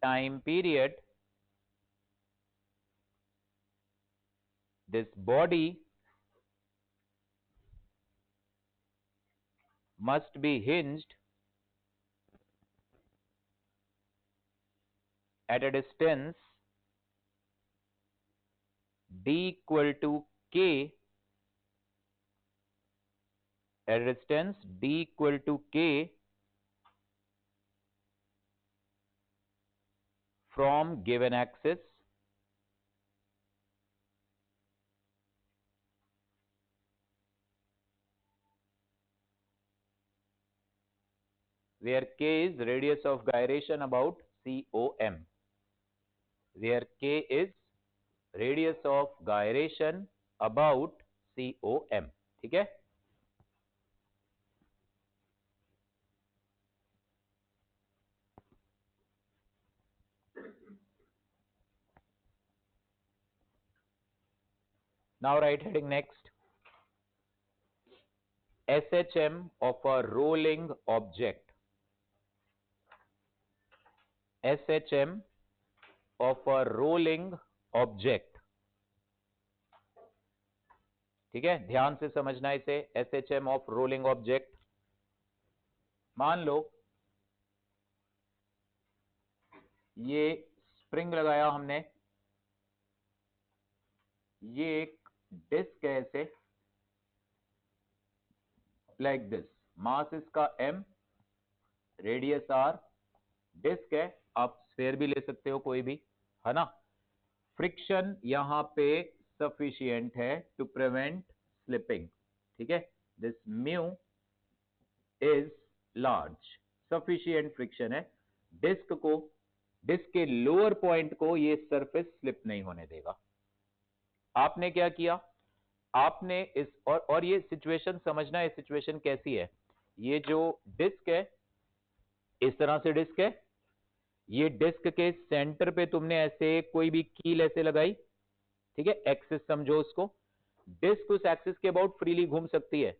[SPEAKER 1] time period, this body must be hinged at a distance d equal to k, at a distance d equal to k from given axis where k is radius of gyration about COM, where k is radius of gyration about COM. ठीक है? Now write heading next. SHM of a rolling object. SHM of a rolling object. ठीक है, ध्यान से समझना इसे. SHM of rolling object. मान लो ये स्प्रिंग लगाया हमने, ये एक डिस्क है ऐसे, लाइक दिस, मास इसका m, रेडियस r, डिस्क है, आप स्फीयर भी ले सकते हो कोई भी, है ना. फ्रिक्शन यहां पे सफिशिएंट है टू प्रिवेंट स्लिपिंग. ठीक है, this mu is large, sufficient friction है. डिस्क के लोअर पॉइंट को ये सरफेस स्लिप नहीं होने देगा. आपने क्या किया, आपने इस और ये सिचुएशन समझना, ये सिचुएशन कैसी है. ये जो डिस्क है, इस तरह से डिस्क है, ये डिस्क के सेंटर पे तुमने ऐसे कोई भी कील ऐसे लगाई. ठीक है, एक्सिस समझो उसको. डिस्क उस एक्सिस के अबाउट फ्रीली घूम सकती है.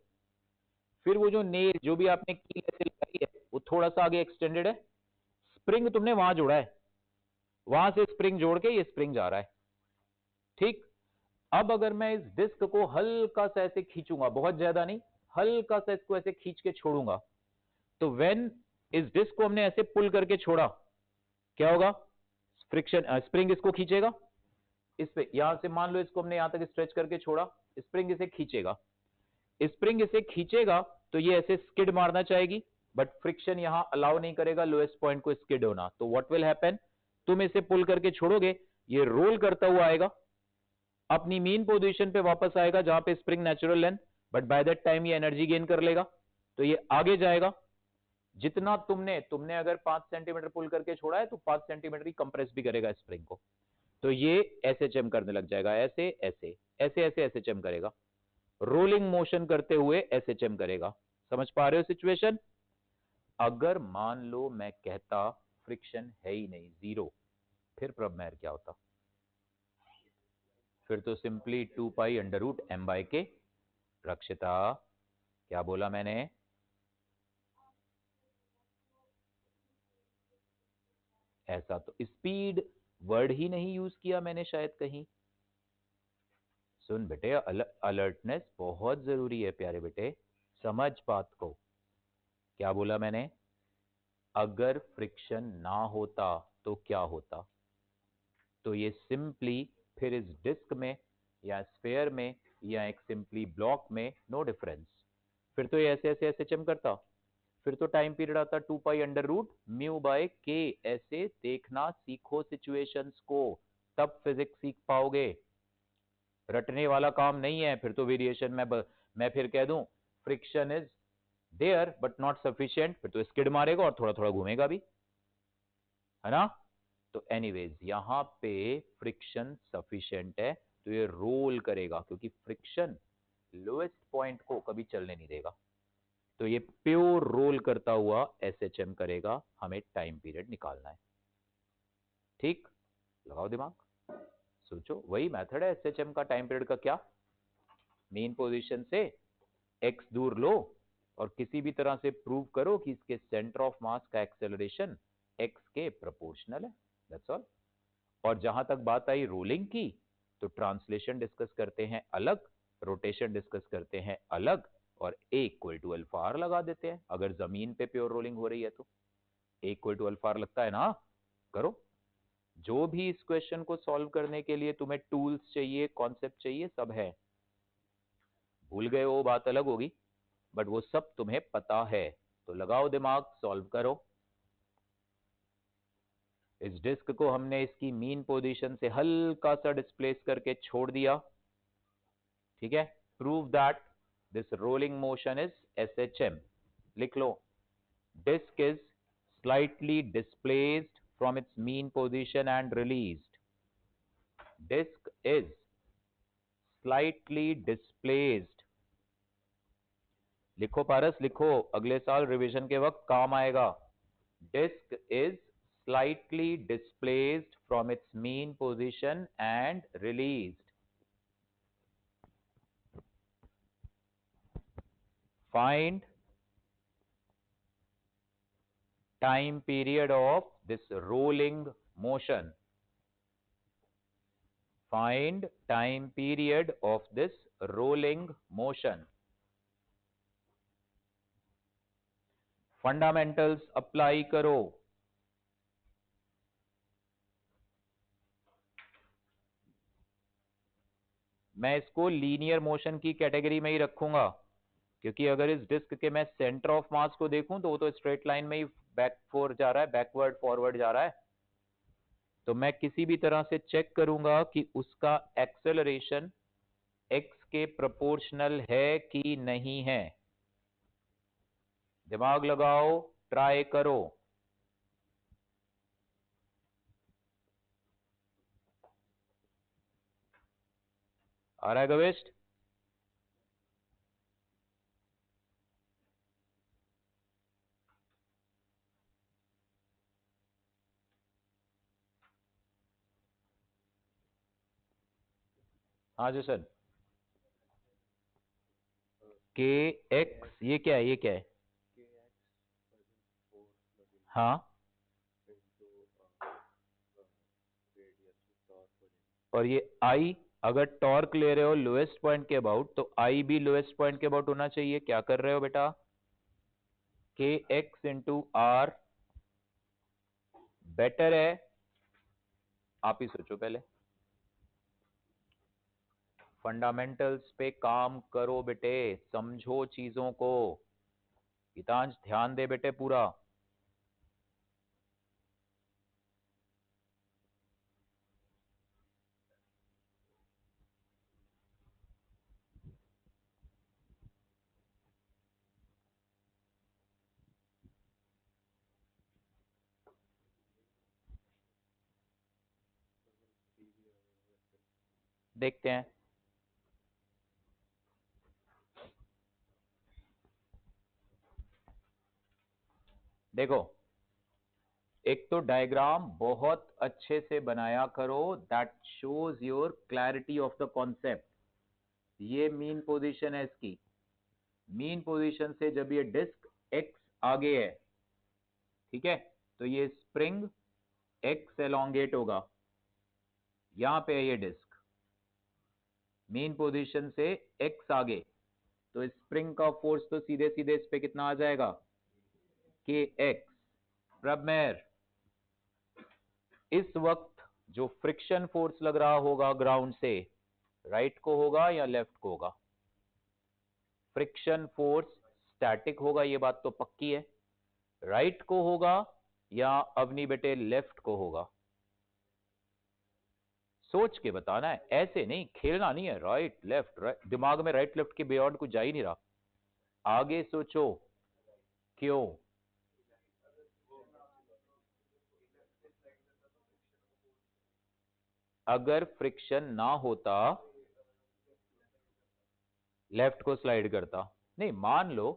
[SPEAKER 1] फिर वो जो नेल, जो भी आपने कील ऐसे लगाई है, वो थोड़ा सा आगे एक्सटेंडेड है. स्प्रिंग तुमने वहां जोड़ा है, वहां से स्प्रिंग जोड़ के ये स्प्रिंग जा रहा है. ठीक, अब अगर मैं इस डिस्क को हल्का सा ऐसे खींचूंगा, बहुत ज्यादा नहीं, हल्का सा इसको ऐसे खींच के छोड़ूंगा, तो व्हेन इस डिस्क को हमने ऐसे पुल करके छोड़ा, क्या होगा, फ्रिक्शन, स्प्रिंग इसको खींचेगा. इस पे यहां से मान लो इसको हमने यहां तक स्ट्रेच करके छोड़ा, स्प्रिंग इसे खींचेगा. स्प्रिंग इसे खींचेगा तो ये ऐसे स्किड मारना चाहेगी, बट फ्रिक्शन यहां अलाउ नहीं करेगा लोएस्ट पॉइंट को स्किड होना. तो व्हाट विल हैपन, तुम इसे पुल करके छोड़ोगे, ये रोल करता हुआ आएगा, अपनी मीन पोजीशन पे वापस आएगा जहां पे spring natural length, but by that time ये एनर्जी गेन कर लेगा, तो ये आगे जाएगा. जितना तुमने अगर 5 सेंटीमीटर पुल करके छोड़ा है तो 5 सेंटीमीटर ही कंप्रेस भी करेगा स्प्रिंग को. तो ये एसएचएम करने लग जाएगा, ऐसे ऐसे ऐसे ऐसे एसएचएम करेगा, रोलिंग मोशन करते हुए एसएचएम करेगा. समझ पा रहे हो सिचुएशन. अगर मान लो मैं कहता फ्रिक्शन है ही नहीं, जीरो, फिर प्रॉब्लम क्या होता. फिर तो simply 2 pi under root M by K. Rakshita, क्या बोला मैंने, ऐसा तो स्पीड वर्ड ही नहीं यूज किया मैंने शायद कहीं. सुन बेटे, अलर्टनेस बहुत जरूरी है प्यारे बेटे, समझ बात को. क्या बोला मैंने, अगर फ्रिक्शन ना होता तो क्या होता, तो ये सिंपली फिर इस डिस्क में या स्फेयर में या एक सिंपली ब्लॉक में, नो डिफरेंस, फिर तो ये ऐसे ऐसे ऐसे चम करता. फिर तो टाइम पीरियड आता 2 pi under root mu by K. ऐसे देखना सीखो सिचुएशंस को, तब फिजिक्स सीख पाओगे. रटने वाला काम नहीं है. फिर तो वेरिएशन में मैं फिर कह दूं friction is there but not sufficient, फिर तो स्किड मारेगा और थोड़ा थोड़ा घूमेगा भी, है ना. तो एनीवेज यहां पे फ्रिक्शन सफिशिएंट है, तो ये रोल करेगा, क्योंकि फ्रिक्शन लोएस्ट पॉइंट को कभी चलने नहीं देगा. तो ये प्योर रोल करता हुआ एसएचएम करेगा. हमें टाइम पीरियड निकालना है. ठीक, लगाओ दिमाग, सोचो. वही मेथड है एसएचएम का. टाइम पीरियड का क्या, मेन पोजीशन से एक्स दूर लो और किसी भी तरह से प्रूव करो कि इसके सेंटर ऑफ मास का एक्सेलरेशन एक्स के प्रोपोर्शनल है, दैट्स ऑल। और जहां तक बात आई रोलिंग की, तो ट्रांसलेशन डिस्कस करते हैं अलग, रोटेशन डिस्कस करते हैं अलग, और ए इक्वल टू अल्फा आर लगा देते हैं अगर जमीन पे प्योर रोलिंग हो रही है तो। ए इक्वल टू अल्फा आर लगता है ना, करो। जो भी इस क्वेश्चन को सॉल्व करने के लिए तुम्हें टूल्स चाहिए, कॉन्सेप्ट चाहिए, सब है। भूल गए वो बात अलग होगी, बट वो सब तुम्हें पता है, तो लगाओ दिमाग, सॉल्व करो। इस डिस्क को हमने इसकी मीन पोजीशन से हल्का सा डिस्प्लेस करके छोड़ दिया, ठीक है। Prove that this rolling motion is SHM। लिख लो, disk is slightly displaced from its mean position and released. Disk is slightly displaced। लिखो पारस, लिखो, अगले साल रिवीजन के वक्त काम आएगा। Disk is slightly displaced from its mean position and released. Find time period of this rolling motion. Find time period of this rolling motion. Fundamentals apply करो। मैं इसको लीनियर मोशन की कैटेगरी में ही रखूंगा, क्योंकि अगर इस डिस्क के मैं सेंटर ऑफ मास को देखूं तो वो तो स्ट्रेट लाइन में ही बैकवर्ड जा रहा है, बैकवर्ड फॉरवर्ड जा रहा है। तो मैं किसी भी तरह से चेक करूंगा कि उसका एक्सेलरेशन एक्स के प्रोपोर्शनल है कि नहीं है। दिमाग लगाओ, ट्राई करो। आ रहा है गविष्ट? हाँ जी सर। के एक्स, ये क्या है, ये क्या है? हाँ, और ये आई, अगर टॉर्क ले रहे हो लोएस्ट पॉइंट के अबाउट, तो आई भी लोएस्ट पॉइंट के अबाउट होना चाहिए। क्या कर रहे हो बेटा? के एक्स इंटू आर बेटर है, आप ही सोचो पहले। फंडामेंटल्स पे काम करो बेटे, समझो चीजों को। गीतांश ध्यान दे बेटे पूरा। देखते हैं। देखो, एक तो डायग्राम बहुत अच्छे से बनाया करो, that shows your clarity of the concept. ये मीन पोजीशन है इसकी। मीन पोजीशन से जब ये डिस्क एक्स आगे है, ठीक है, तो ये स्प्रिंग एक्स एलोंगेट होगा। यहां पे है ये डिस्क, मीन पोजीशन से एक्स आगे, तो स्प्रिंग का फोर्स तो सीधे सीधे इस पे कितना आ जाएगा? के एक्स। प्रबमेर, इस वक्त जो फ्रिक्शन फोर्स लग रहा होगा ग्राउंड से, राइट को होगा या लेफ्ट को होगा? फ्रिक्शन फोर्स स्टैटिक होगा, ये बात तो पक्की है। राइट को होगा या अवनी बेटे लेफ्ट को होगा? सोच के बताना है, ऐसे नहीं, खेलना नहीं है। राइट लेफ्ट, राइट, दिमाग में राइट लेफ्ट के बियॉन्ड कुछ जा ही नहीं रहा। आगे सोचो, क्यों? अगर फ्रिक्शन ना होता, लेफ्ट को स्लाइड करता। नहीं, मान लो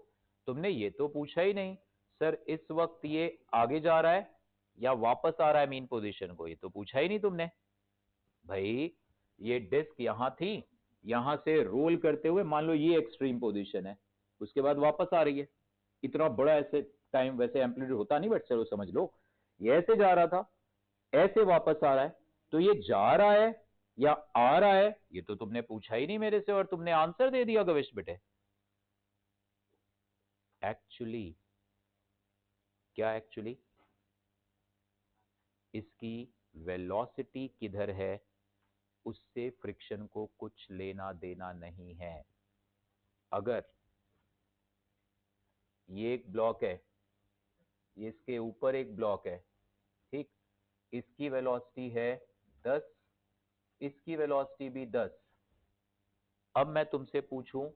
[SPEAKER 1] तुमने ये तो पूछा ही नहीं, सर इस वक्त ये आगे जा रहा है या वापस आ रहा है मीन पोजीशन को, ये तो पूछा ही नहीं तुमने। भाई ये डिस्क यहां थी, यहां से रोल करते हुए मान लो ये एक्सट्रीम पोजीशन है, उसके बाद वापस आ रही है। इतना बड़ा ऐसे टाइम वैसे एम्पलीट्यूड होता नहीं, बट चलो समझ लो ये ऐसे जा रहा था, ऐसे वापस आ रहा है, तो ये जा रहा है या आ रहा है, ये तो तुमने पूछा ही नहीं मेरे से और तुमने आंसर दे दिया गविष्ठ बेटे। एक्चुअली क्या एक्चुअली इसकी वेलोसिटी किधर है उससे फ्रिक्शन को कुछ लेना देना नहीं है। अगर ये एक ब्लॉक है, ये इसके ऊपर एक ब्लॉक है, ठीक, इसकी वेलोसिटी है 10, इसकी वेलोसिटी भी 10। अब मैं तुमसे पूछूं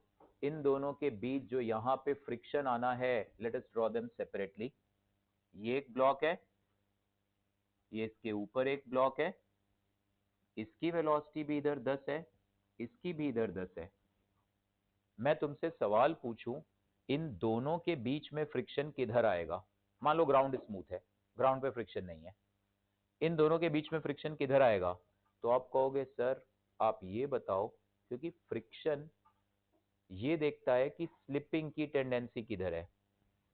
[SPEAKER 1] इन दोनों के बीच जो यहां पे फ्रिक्शन आना है, let us draw them separately. ये एक ब्लॉक है, ये इसके ऊपर एक ब्लॉक है, इसकी वेलोसिटी भी इधर 10 है, इसकी भी इधर 10 है। मैं तुमसे सवाल पूछूं इन दोनों के बीच में फ्रिक्शन किधर आएगा? मान लो ग्राउंड स्मूथ है, ग्राउंड पे फ्रिक्शन नहीं है, इन दोनों के बीच में फ्रिक्शन किधर आएगा? तो आप कहोगे सर आप ये बताओ, क्योंकि फ्रिक्शन ये देखता है कि स्लिपिंग की टेंडेंसी किधर है।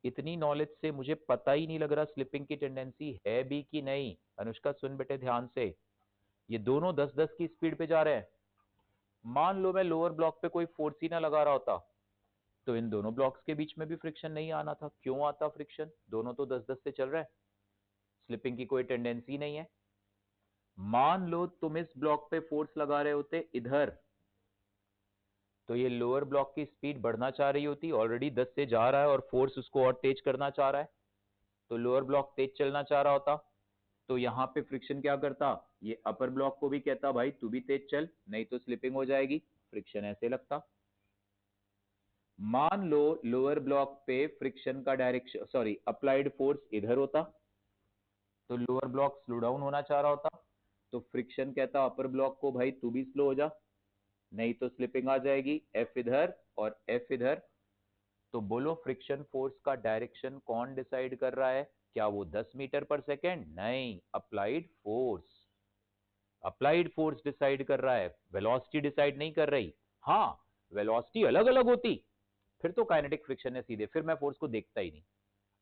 [SPEAKER 1] इतनी नॉलेज से मुझे पता ही नहीं लग रहा स्लिपिंग की टेंडेंसी है भी कि नहीं। अनुष्का सुन बेटे ध्यान से, ये दोनों 10-10 की स्पीड पे जा रहे हैं। मान लो मैं लोअर ब्लॉक पे कोई फोर्स ही ना लगा रहा होता तो इन दोनों ब्लॉक्स के बीच में भी फ्रिक्शन नहीं आना था। क्यों आता फ्रिक्शन? दोनों तो 10-10 से चल रहे हैं, स्लिपिंग की कोई टेंडेंसी नहीं है। मान लो तुम इस ब्लॉक पे फोर्स लगा रहे होते इधर, तो ये लोअर ब्लॉक की स्पीड बढ़ना चाह रही होती, ऑलरेडी 10 से जा रहा है और फोर्स उसको और तेज करना चाह रहा है, तो लोअर ब्लॉक तेज चलना चाह रहा होता, तो यहां पे फ्रिक्शन क्या करता? ये अपर ब्लॉक को भी कहता भाई तू भी तेज चल, नहीं तो स्लिपिंग हो जाएगी, फ्रिक्शन ऐसे लगता। मान लो लोअर ब्लॉक पे फ्रिक्शन का डायरेक्शन, सॉरी अप्लाइड फोर्स इधर होता, तो लोअर ब्लॉक स्लो डाउन होना चाह रहा होता, तो फ्रिक्शन कहता अपर ब्लॉक को भाई तू भी स्लो हो जा, नहीं तो स्लिपिंग आ जाएगी, एफ इधर और एफ इधर। तो बोलो फ्रिक्शन फोर्स का डायरेक्शन कौन डिसाइड कर रहा है? क्या वो 10 मीटर पर सेकेंड? नहीं, applied force. Applied force decide कर रहा है, वेलोसिटी डिसाइड नहीं कर रही। हाँ, वेलोसिटी अलग अलग होती फिर तो काइनेटिक फ्रिक्शन है सीधे, फिर मैं फोर्स को देखता ही नहीं।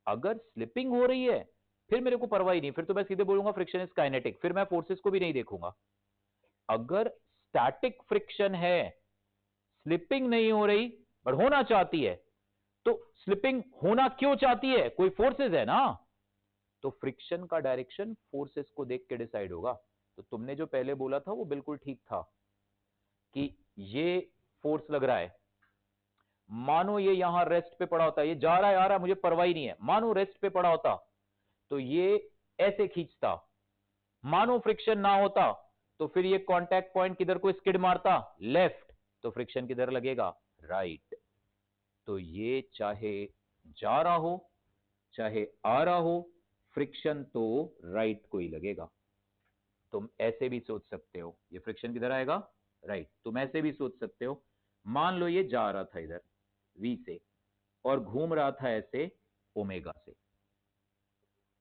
[SPEAKER 1] अगर स्लिपिंग हो रही है फिर मेरे को परवाह ही नहीं, फिर तो मैं सीधे बोलूंगा फ्रिक्शन इज काइनेटिक, फिर मैं फोर्सेस को भी नहीं देखूंगा। अगर स्टैटिक फ्रिक्शन है, स्लिपिंग नहीं हो रही पर होना चाहती है, तो स्लिपिंग होना क्यों चाहती है? कोई फोर्सेस है ना, तो फ्रिक्शन का डायरेक्शन फोर्सेस को देख के डिसाइड होगा। तो तुमने जो पहले बोला था वो बिल्कुल ठीक था कि ये फोर्स लग रहा है, मानो ये यहां रेस्ट पे पड़ा होता, ये जा रहा है आ रहा है मुझे परवाह ही नहीं है, मानो रेस्ट पे पड़ा होता तो ये ऐसे खींचता, मानो फ्रिक्शन ना होता तो फिर ये कांटेक्ट पॉइंट किधर को स्किड मारता? लेफ्ट, तो फ्रिक्शन किधर लगेगा? राइट। तो ये चाहे जा रहा हो चाहे आ रहा हो, फ्रिक्शन तो राइट को ही लगेगा। तुम ऐसे भी सोच सकते हो, ये फ्रिक्शन किधर आएगा? राइट। तुम ऐसे भी सोच सकते हो, मान लो ये जा रहा था इधर v से और घूम रहा था ऐसे ओमेगा से।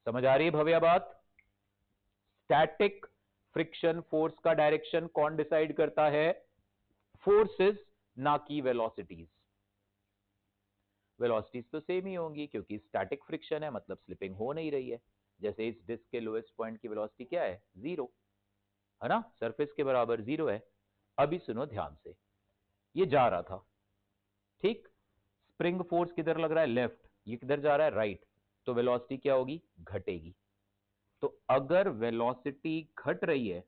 [SPEAKER 1] समझ आ रही है भव्या बात? स्टैटिक फ्रिक्शन फोर्स का डायरेक्शन कौन डिसाइड करता है? फोर्सेस, ना कि वेलोसिटीज। वेलोसिटीज तो सेम ही होंगी क्योंकि स्टैटिक फ्रिक्शन है, मतलब स्लिपिंग हो नहीं रही है। जैसे इस डिस्क के लोएस्ट पॉइंट की वेलोसिटी क्या है? 0 है ना, सरफेस के बराबर 0 है। अभी सुनो ध्यान से, ये जा रहा था, ठीक, स्प्रिंग फोर्स किधर लग रहा है? लेफ्ट, ये किधर जा रहा है? राइट, तो वेलोसिटी क्या होगी? घटेगी। तो अगर वेलोसिटी घट रही है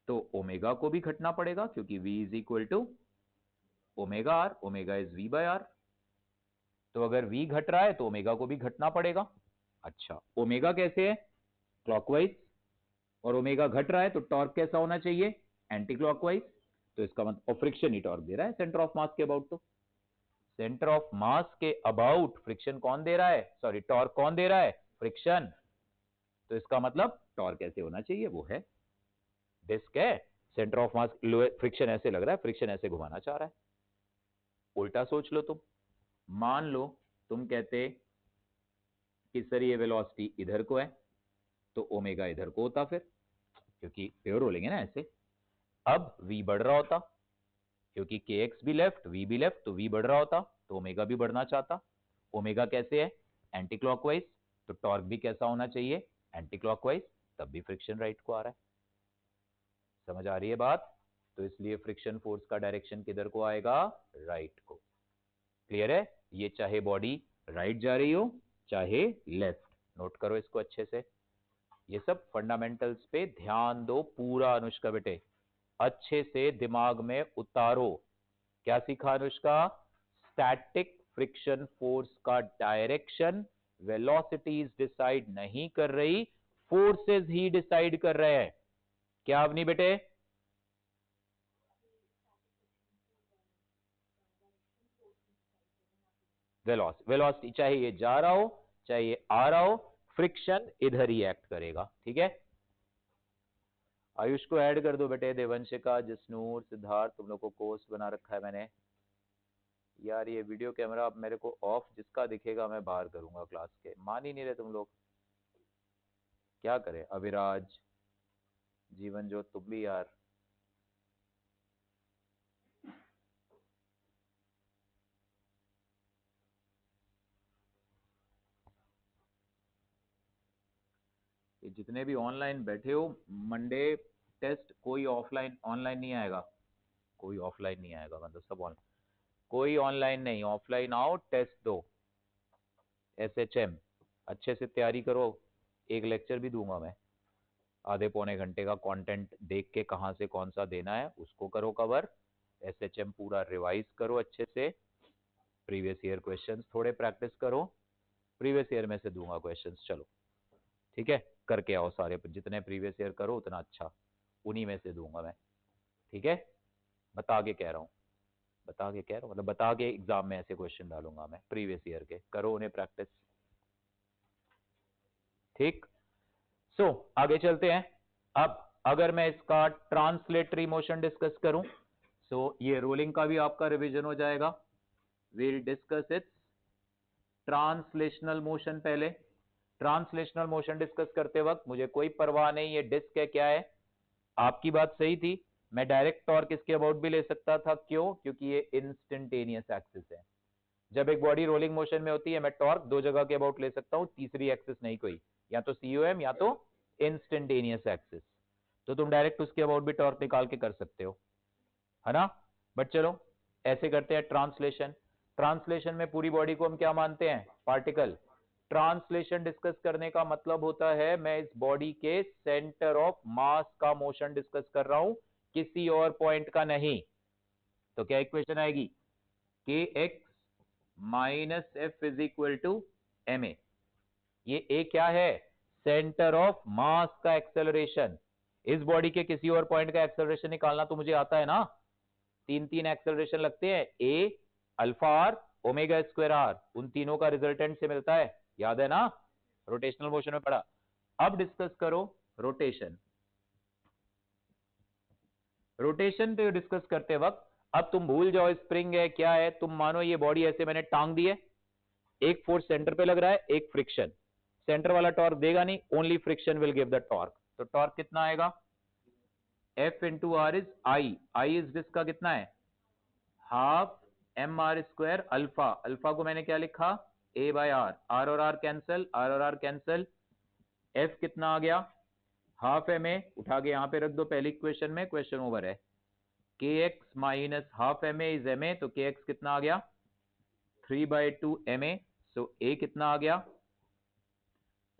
[SPEAKER 1] तो ओमेगा को भी घटना पड़ेगा क्योंकि v is equal to omega R, omega is v by R. तो अगर v घट रहा है तो ओमेगा को भी घटना पड़ेगा। अच्छा, ओमेगा कैसे है? क्लॉकवाइज, और ओमेगा घट रहा है तो टॉर्क कैसा होना चाहिए? Anti clockwise. तो इसका मतलब फ्रिक्शन ही टॉर्क दे रहा है सेंटर ऑफ मास के अबाउट। तो सेंटर ऑफ मास के अबाउट फ्रिक्शन कौन दे रहा है? सॉरी, टॉर्क कौन दे रहा है? फ्रिक्शन। तो इसका मतलब टॉर्क ऐसे होना चाहिए, वो है, डिस्क है, सेंटर ऑफ मास फ्रिक्शन ऐसे लग रहा है, फ्रिक्शन ऐसे घुमाना चाह रहा है। उल्टा सोच लो तुम, मान लो तुम कहते कि सर ये वेलोसिटी इधर को है तो ओमेगा इधर को होता, फिर क्योंकि पेयर बोलेंगे ना ऐसे। अब v बढ़ रहा होता क्योंकि kx भी लेफ्ट v भी लेफ्ट, तो v बढ़ रहा होता तो ओमेगा भी बढ़ना चाहता। ओमेगा कैसे है? एंटी क्लॉकवाइज, तो टॉर्क भी कैसा होना चाहिए, एंटी क्लॉकवाइज, तब भी फ्रिक्शन राइट को आ रहा है। समझ आ रही है बात? तो इसलिए फ्रिक्शन फोर्स का डायरेक्शन किधर को आएगा, राइट को। क्लियर है? ये चाहे बॉडी राइट जा रही हो चाहे लेफ्ट। नोट करो इसको अच्छे से। ये सब फंडामेंटल्स पे ध्यान दो पूरा अनुष्का बेटे, अच्छे से दिमाग में उतारो। क्या सीखा अनुष्का? स्टैटिक फ्रिक्शन फोर्स का डायरेक्शन वेलोसिटीज डिसाइड नहीं कर रही, फोर्सेस ही डिसाइड कर रहे हैं। क्या अवनी बेटे? वेलोसिटी चाहे ये जा रहा हो चाहे ये आ रहा हो, फ्रिक्शन इधर ही एक्ट करेगा। ठीक है, आयुष को ऐड कर दो बेटे, देवंशिका, जिस्नूर, सिद्धार्थ, तुम लोग को कोर्स बना रखा है मैंने। यार ये वीडियो कैमरा अब मेरे को ऑफ जिसका दिखेगा मैं बाहर करूंगा क्लास के, मान ही नहीं रहे तुम लोग। क्या करें? अविराज, जीवन ज्योत, तुम भी यार। ये जितने भी ऑनलाइन बैठे हो, मंडे टेस्ट कोई ऑफलाइन ऑनलाइन नहीं आएगा, कोई ऑफलाइन नहीं आएगा, मतलब सब ऑनलाइन। कोई ऑनलाइन नहीं, ऑफलाइन आओ, टेस्ट दो। एसएचएम अच्छे से तैयारी करो, एक लेक्चर भी दूंगा मैं, आधे पौने घंटे का कंटेंट देख के कहाँ से कौन सा देना है उसको करो कवर। एसएचएम पूरा रिवाइज करो अच्छे से, प्रीवियस ईयर क्वेश्चंस थोड़े प्रैक्टिस करो, प्रीवियस ईयर में से दूंगा क्वेश्चंस। चलो ठीक है, करके आओ सारे, जितने प्रीवियस ईयर करो उतना अच्छा, उन्हीं में से दूंगा मैं। ठीक है, बता के कह रहा हूँ, बता के कह रहा हूँ, मतलब बता के एग्जाम में ऐसे क्वेश्चन डालूंगा मैं प्रीवियस ईयर के, करो उन्हें प्रैक्टिस। ठीक, सो आगे चलते हैं। अब अगर मैं इसका ट्रांसलेटरी मोशन डिस्कस करूं, सो ये रोलिंग का भी आपका रिवीजन हो जाएगा। Will discuss it's translational motion. पहले ट्रांसलेशनल मोशन डिस्कस करते वक्त मुझे कोई परवाह नहीं ये डिस्क है क्या है, आपकी बात सही थी, मैं डायरेक्ट टॉर्क इसके अबाउट भी ले सकता था। क्यों? क्योंकि ये इंस्टेंटेनियस एक्सिस है। जब एक बॉडी रोलिंग मोशन में होती है मैं टॉर्क दो जगह के अबाउट ले सकता हूं, तीसरी एक्सिस नहीं कोई, या तो सीओएम या तो इंस्टेंटेनियस एक्सिस। तो तुम डायरेक्ट उसके अबाउट भी टॉर्क निकाल के कर सकते हो, है ना? बट चलो ऐसे करते हैं ट्रांसलेशन। ट्रांसलेशन में पूरी बॉडी को हम क्या मानते हैं, पार्टिकल। ट्रांसलेशन डिस्कस करने का मतलब होता है मैं इस बॉडी के सेंटर ऑफ मास का मोशन डिस्कस कर रहा हूं, किसी और पॉइंट का नहीं। तो क्या इक्वेशन आएगी, K X minus F is equal to M A. ये ए क्या है, सेंटर ऑफ मास का एक्सेलरेशन। इस बॉडी के किसी और पॉइंट का एक्सेलरेशन निकालना तो मुझे आता है ना, तीन तीन एक्सेलरेशन लगते हैं, A, alpha R, omega square R, उन तीनों का रिजल्टेंट से मिलता है, याद है ना, रोटेशनल मोशन में पढ़ा। अब डिस्कस करो रोटेशन। रोटेशन पे डिस्कस करते वक्त अब तुम भूल जाओ स्प्रिंग है क्या है, तुम मानो ये बॉडी ऐसे मैंने टांग दी है, एक फोर्स सेंटर पे लग रहा है, एक फ्रिक्शन। सेंटर वाला टॉर्क देगा नहीं, only friction will give the torque. तो टॉर्क कितना आएगा, F into R is I, I is disc का कितना है, half M R square alpha, alpha को मैंने क्या लिखा, ए बाय आर, आर और आर कैंसल, आर और आर कैंसल, एफ कितना आ गया, हाफ एम ए, उठा के यहां पे रख दो पहली इक्वेशन में, क्वेश्चन ओवर है। K X minus half M A is M A, तो के एक्स कितना आ गया, 3/2 एम ए, सो ए कितना आ गया,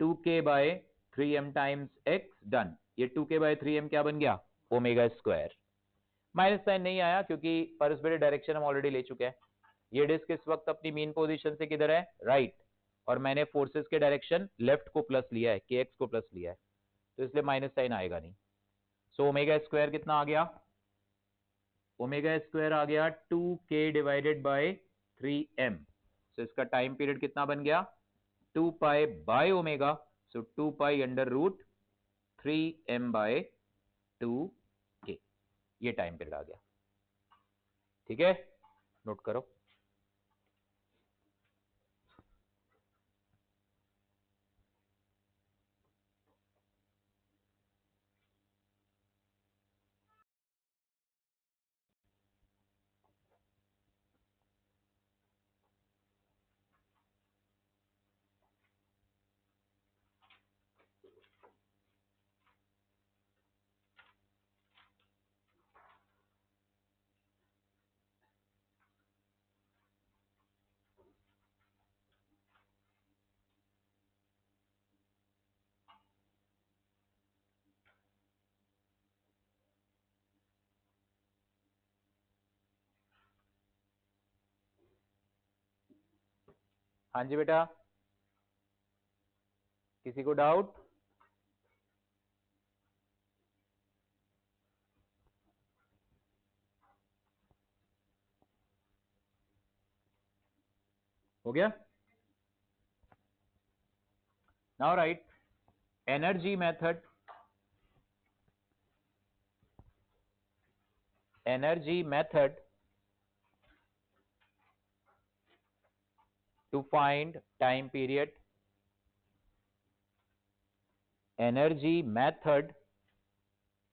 [SPEAKER 1] 2k/3m टाइम्स एक्स, डन। ये 2k/3m क्या बन गया, ओमेगा स्क्वायर। माइनस साइन नहीं आया क्योंकि परस्पेक्टिव डायरेक्शन हम ऑलरेडी ले चुके हैं। ये डिस्क इस वक्त अपनी मीन पोजीशन से किधर है, राइट, और मैंने फोर्सेस के डायरेक्शन लेफ्ट को प्लस लिया है, के एक्स को प्लस लिया है, तो इसलिए माइनस साइन आएगा नहीं। सो ओमेगा स्क्वायर कितना आ गया, ओमेगा स्क्वायर आ गया 2k डिवाइडेड बाय 3m। सो इसका टाइम पीरियड कितना बन गया, 2 pi by omega, so 2 pi under root 3m/2k, ये टाइम पीरियड आ गया। ठीक है, नोट करो। हाँ जी बेटा, किसी को डाउट? हो गया? Now right energy method, energy method to find time period, energy method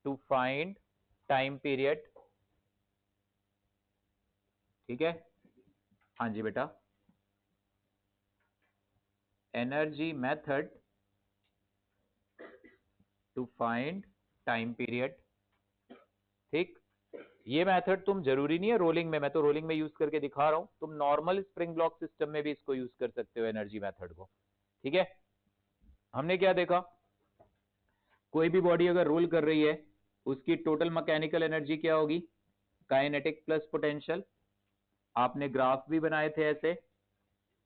[SPEAKER 1] to find time period, ठीक है? हाँ जी बेटा, energy method to find time period, ठीक? ये मेथड तुम जरूरी नहीं है रोलिंग में, मैं तो रोलिंग में यूज करके दिखा रहा हूं, तुम नॉर्मल स्प्रिंग ब्लॉक सिस्टम में भी इसको यूज कर सकते हो एनर्जी मेथड को, ठीक है? हमने क्या देखा, कोई भी बॉडी अगर रोल कर रही है उसकी टोटल मैकेनिकल एनर्जी क्या होगी, काइनेटिक प्लस पोटेंशियल। आपने ग्राफ भी बनाए थे ऐसे,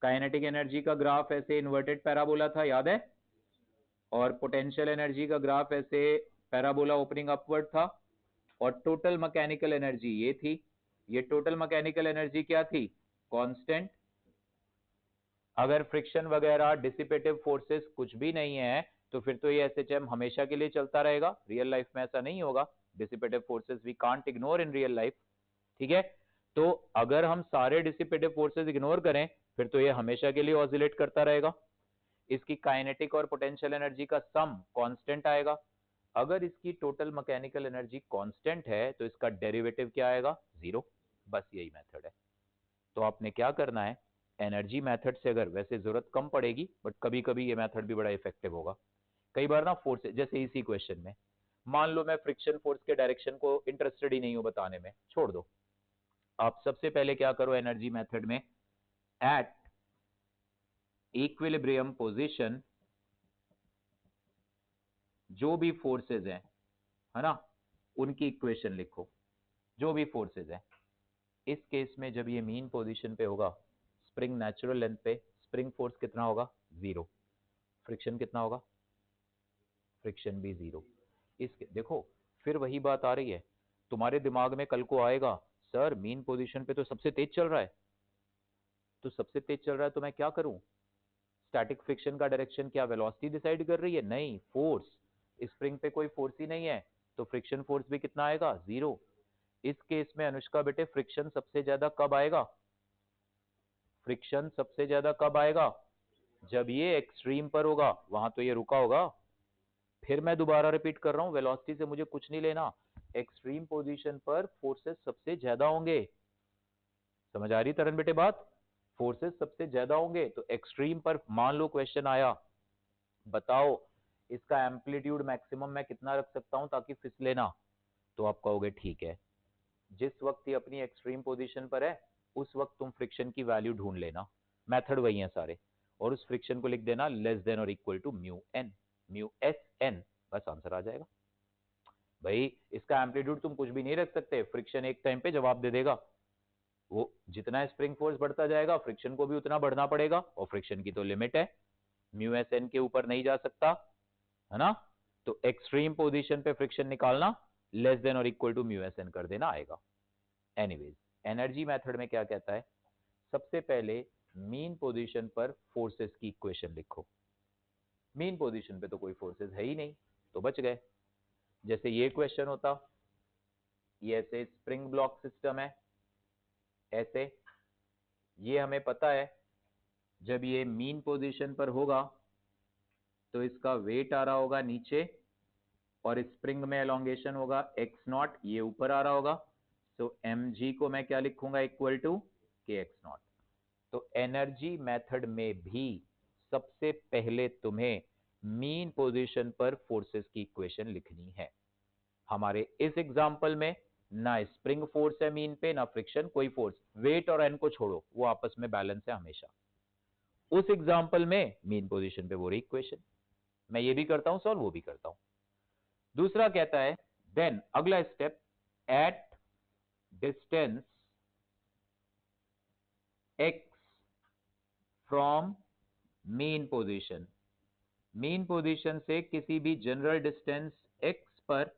[SPEAKER 1] काइनेटिक एनर्जी का ग्राफ ऐसे इन्वर्टेड पैराबोला था, याद है? और पोटेंशियल एनर्जी का ग्राफ ऐसे पैराबोला ओपनिंग अपवर्ड था, और टोटल मैकेनिकल एनर्जी ये थी। ये टोटल मैकेनिकल एनर्जी क्या थी, कांस्टेंट। अगर फ्रिक्शन वगैरह डिसिपेटिव फोर्सेस कुछ भी नहीं है तो फिर तो ये एसएचएम हमेशा के लिए चलता रहेगा। रियल लाइफ में ऐसा नहीं होगा, dissipative forces we can't ignore in real life, ठीक है? तो अगर हम सारे डिसिपेटिव फोर्सेस इग्नोर करें फिर तो ये हमेशा के लिए ऑसिलेट करता रहेगा। इसकी काइनेटिक और पोटेंशियल एनर्जी का सम कांस्टेंट आएगा। अगर इसकी टोटल मैकेनिकल एनर्जी कांस्टेंट है तो इसका डेरिवेटिव क्या आएगा, जीरो। बस यही मेथड है। तो आपने क्या करना है, एनर्जी मेथड से अगर वैसे जरूरत कम पड़ेगी बट कभी कभी ये मेथड भी बड़ा इफेक्टिव होगा। कई बार ना फोर्स, जैसे इसी क्वेश्चन में मान लो मैं फ्रिक्शन फोर्स के डायरेक्शन को इंटरेस्टेड ही नहीं हूं बताने में, छोड़ दो। आप सबसे पहले क्या करो एनर्जी मेथड में, एट इक्विलिब्रियम पोजीशन जो भी फोर्सेज हैं, है ना, उनकी इक्वेशन लिखो। जो भी फोर्सेज हैं, इस केस में जब ये मीन पोजीशन पे होगा, स्प्रिंग नेचुरल लेंथ पे, स्प्रिंग फोर्स कितना होगा, जीरो। फ्रिक्शन कितना होगा, फ्रिक्शन भी जीरो। इसके देखो फिर वही बात आ रही है, तुम्हारे दिमाग में कल को आएगा सर मीन पोजीशन पे तो सबसे तेज चल रहा है, तो सबसे तेज चल रहा है तो मैं क्या करूं, स्टैटिक फ्रिक्शन का डायरेक्शन क्या वेलोसिटी डिसाइड कर रही है, नहीं, फोर्स। स्प्रिंग पे कोई फोर्स ही नहीं है तो फ्रिक्शन फोर्स भी कितना आएगा, जीरो। इस केस में अनुष्का बेटे फ्रिक्शन सबसे ज्यादा कब आएगा, फ्रिक्शन सबसे ज्यादा कब आएगा, जब ये एक्सट्रीम पर होगा, वहां तो ये रुका होगा। फिर मैं दोबारा रिपीट कर रहा हूं, वेलोसिटी से मुझे कुछ नहीं लेना, एक्सट्रीम पोजीशन पर फोर्सेस सबसे ज्यादा होंगे। समझ आ रही तरन बेटे बात, फोर्सेस सबसे ज्यादा होंगे तो एक्सट्रीम पर मान लो क्वेश्चन आया, बताओ इसका एम्पलीट्यूड मैक्सिमम मैं कितना रख सकता हूं ताकि फिसले ना, तो आप कहोगे ठीक है, जिस वक्त ये अपनी एक्सट्रीम पोजीशन पर है उस वक्त तुम फ्रिक्शन की वैल्यू ढूंढ लेना, मेथड वही है सारे, और उस फ्रिक्शन को लिख देना लेस देन और equal to mu N, mu S N, बस आंसर आ जाएगा। भाई इसका एम्पलीट्यूड तुम कुछ भी नहीं रख सकते, फ्रिक्शन एक टाइम पे जवाब दे देगा। वो जितना स्प्रिंग फोर्स बढ़ता जाएगा फ्रिक्शन को भी उतना बढ़ना पड़ेगा, और फ्रिक्शन की तो लिमिट है, म्यू एस एन के ऊपर नहीं जा सकता, है ना? तो एक्सट्रीम पोजीशन पे फ्रिक्शन निकालना, लेस देन और equal to mu S N कर देना, आएगा। एनीवेज एनर्जी मेथड में क्या कहता है, सबसे पहले मीन पोजीशन पर फोर्सेस की इक्वेशन लिखो। मीन पोजीशन पे तो कोई फोर्सेस है ही नहीं तो बच गए। जैसे ये क्वेश्चन होता, ये ऐसे स्प्रिंग ब्लॉक सिस्टम है, ऐसे, ये हमें पता है जब ये मीन पोजीशन पर होगा तो इसका वेट आ रहा होगा नीचे, और स्प्रिंग में एलोंगेशन होगा एक्स नॉट, ये ऊपर आ रहा होगा, तो एम जी को मैं क्या लिखूंगा, इक्वल टू के एक्स नॉट। तो एनर्जी मेथड में भी सबसे पहले तुम्हें मीन पोजीशन पर फोर्सेस की इक्वेशन लिखनी है। हमारे इस एग्जांपल में ना स्प्रिंग फोर्स है मीन पे, ना फ्रिक्शन, कोई फोर्स, वेट और एन को छोड़ो, वो आपस में बैलेंस है हमेशा। उस एग्जांपल में मीन पोजीशन पे वो रही इक्वेशन। मैं ये भी करता हूं सॉल्व, वो भी करता हूं। दूसरा कहता है देन अगला step, at distance x from mean position, mean position से किसी भी जनरल डिस्टेंस x पर,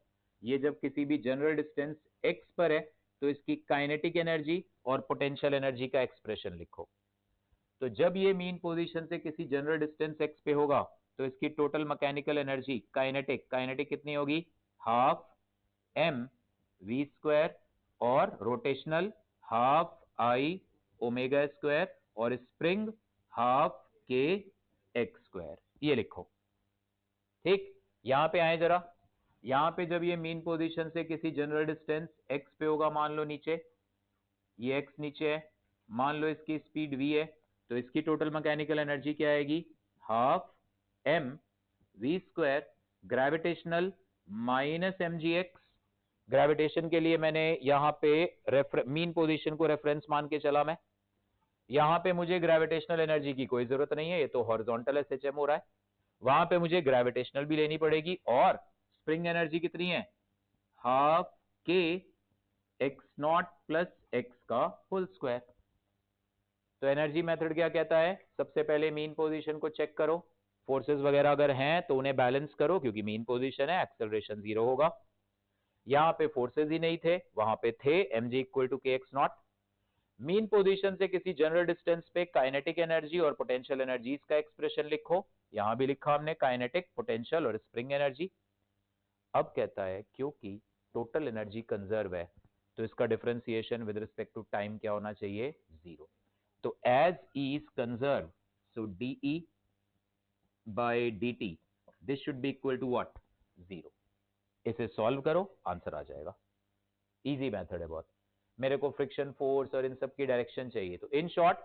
[SPEAKER 1] ये जब किसी भी जनरल डिस्टेंस x पर है तो इसकी काइनेटिक एनर्जी और पोटेंशियल एनर्जी का एक्सप्रेशन लिखो। तो जब ये मीन पोजीशन से किसी जनरल डिस्टेंस x पे होगा तो इसकी टोटल मैकेनिकल एनर्जी काइनेटिक कितनी होगी, हाफ m v स्क्वायर, और rotational half i omega square, और spring half k x square, ये लिखो। ठीक, यहां पे आए जरा, यहां पे जब ये मीन पोजीशन से किसी जनरल डिस्टेंस x पे होगा, मान लो नीचे, ये x नीचे है, मान लो इसकी स्पीड v है, तो इसकी टोटल मैकेनिकल एनर्जी क्या आएगी, half m v square gravitational minus mgx। Gravitation के लिए मैंने यहां पे मीन पोजीशन को रेफरेंस मान के चला मैं, यहां पे मुझे ग्रेविटेशनल एनर्जी की कोई जरूरत नहीं है, ये तो हॉरिजॉन्टल एसएचएम हो रहा है, वहां पे मुझे ग्रेविटेशनल भी लेनी पड़ेगी, और स्प्रिंग एनर्जी कितनी है, half k x not plus x का होल स्क्वायर। तो एनर्जी मेथड क्या कहता है, सबसे पहले मीन पोजीशन को चेक करो, फोर्सेस वगैरह अगर हैं तो उन्हें बैलेंस करो, क्योंकि मीन पोजीशन है, एक्सेलरेशन 0 होगा। यहां पे फोर्सेस ही नहीं थे, वहां पे थे, mg इक्वल टू के एक्स नॉट। मीन पोजीशन से किसी जनरल डिस्टेंस पे काइनेटिक एनर्जी और पोटेंशियल एनर्जीज का एक्सप्रेशन लिखो, यहां भी लिखा हमने काइनेटिक, पोटेंशियल और स्प्रिंग एनर्जी। अब कहता है क्योंकि टोटल एनर्जी कंजर्व है तो इसका differentiation with respect to time क्या होना चाहिए, 0। तो as E is conserved, so dE by dt this should be equal to what, 0। इसे सॉल्व करो, आंसर आ जाएगा। इजी मेथड है बहुत। मेरे को फ्रिक्शन फोर्स और इन सब की डायरेक्शन चाहिए, तो इन शॉर्ट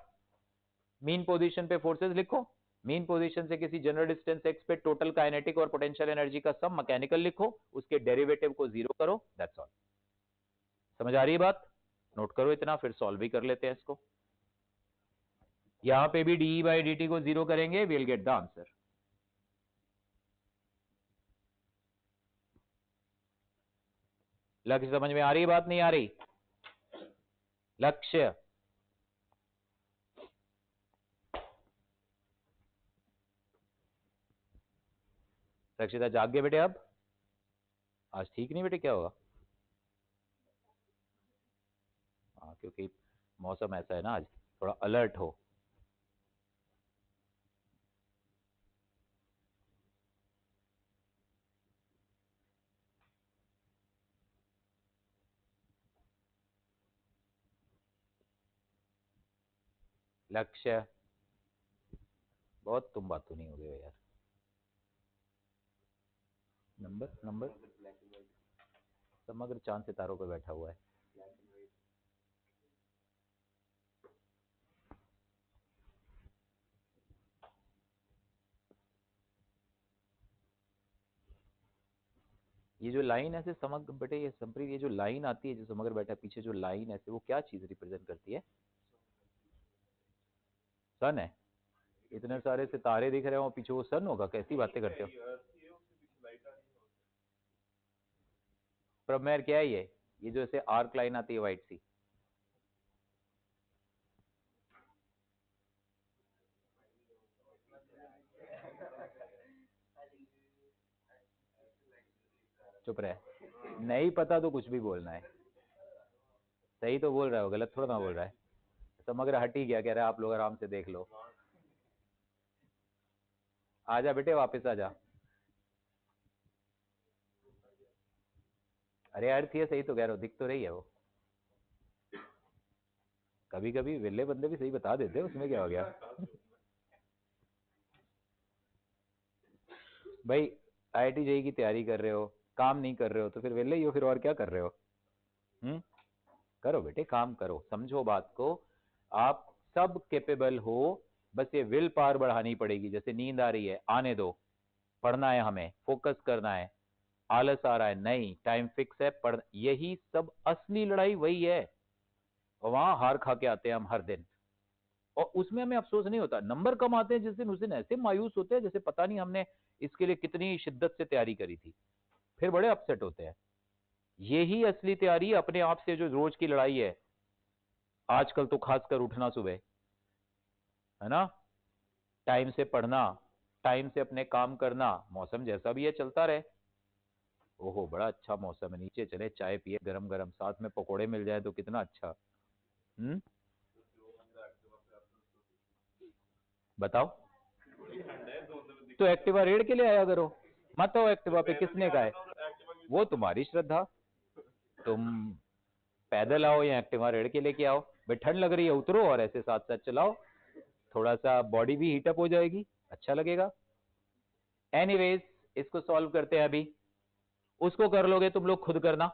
[SPEAKER 1] मीन पोजीशन पे फोर्सेस लिखो, मीन पोजीशन से किसी जनरल डिस्टेंस x पे टोटल काइनेटिक और पोटेंशियल एनर्जी का सम मैकेनिकल लिखो, उसके डेरिवेटिव को 0 करो, दैट्स ऑल। समझ आ रही है बात, नोट करो इतना, फिर सॉल्व भी कर लेते हैं इसको। यहां पे भी dE by dt को 0 करेंगे, we'll get the answer। लक्ष्य समझ में आ रही है बात, नहीं आ रही, लक्ष्य रक्षिता जाग गए बेटे, अब आज ठीक नहीं बेटे, क्या होगा, हाँ क्योंकि मौसम ऐसा है ना आज, थोड़ा अलर्ट हो। लक्ष्य बहुत तुम बातों नहीं हो गए यार। नंबर समग्र चांद सितारों पे बैठा हुआ है। ये जो लाइन ऐसे समग्र बेटे, ये संप्रीत, ये जो लाइन आती है जो समग्र बैठा है पीछे, जो लाइन ऐसे, वो क्या चीज रिप्रेजेंट करती है, सन है, इतने सारे सितारे दिख रहे हो पीछे, वो सन होगा, कैसी बातें करते हो। प्रमेय क्या है ये जो ऐसे आर्क लाइन आती है व्हाइट सी, चुप रहे, नहीं पता तो कुछ भी बोलना है, सही तो बोल रहा हो, गलत थोड़ा ना बोल रहा है। समग्र हट ही गया, कह रहा है आप लोग आराम से देख लो। आजा बेटे वापस आजा, अरे अर्थ ये सही तो कह रहा हो, दिख तो रही है वो, कभी कभी विले बंदे भी सही बता देते, उसमें क्या हो गया। भाई IIT JEE की तैयारी कर रहे हो, काम नहीं कर रहे हो, तो फिर विले ही हो, फिर और क्या कर रहे हो। करो बेटे, काम करो, समझो बात को, आप सब कैपेबल हो, बस ये विल पावर बढ़ानी पड़ेगी। जैसे नींद आ रही है, आने दो, पढ़ना है हमें, फोकस करना है, आलस आ रहा है, नहीं, टाइम फिक्स है, पढ़, यही सब असली लड़ाई वही है, और वहां हार खा के आते हैं हम हर दिन, और उसमें हमें अफसोस नहीं होता। नंबर कम आते हैं जिस दिन, उस दिन ऐसे मायूस होते हैं जैसे पता नहीं हमने इसके लिए कितनी शिद्दत से तैयारी करी थी, फिर बड़े अपसेट होते हैं। यही असली तैयारी अपने आप से, जो रोज की लड़ाई है, आजकल तो खासकर उठना सुबह, है ना, टाइम से पढ़ना, टाइम से अपने काम करना, मौसम जैसा भी है चलता रहे। ओहो बड़ा अच्छा मौसम है, नीचे चले चाय पिए गरम गरम, साथ में पकोड़े मिल जाए तो कितना अच्छा। बताओ। तो एक्टिवा रेड के लिए आया करो, मत आओ एक्टिवा पे, किसने कहा है? वो तुम्हारी श्रद्धा, तुम पैदल आओ या एक्टिवा रेड के लेके आओ। भाई ठंड लग रही है उतरो और ऐसे साथ साथ चलाओ, थोड़ा सा बॉडी भी हीटअप हो जाएगी, अच्छा लगेगा। एनीवेज इसको सॉल्व करते हैं अभी। उसको कर लोगे तुम लोग, खुद करना,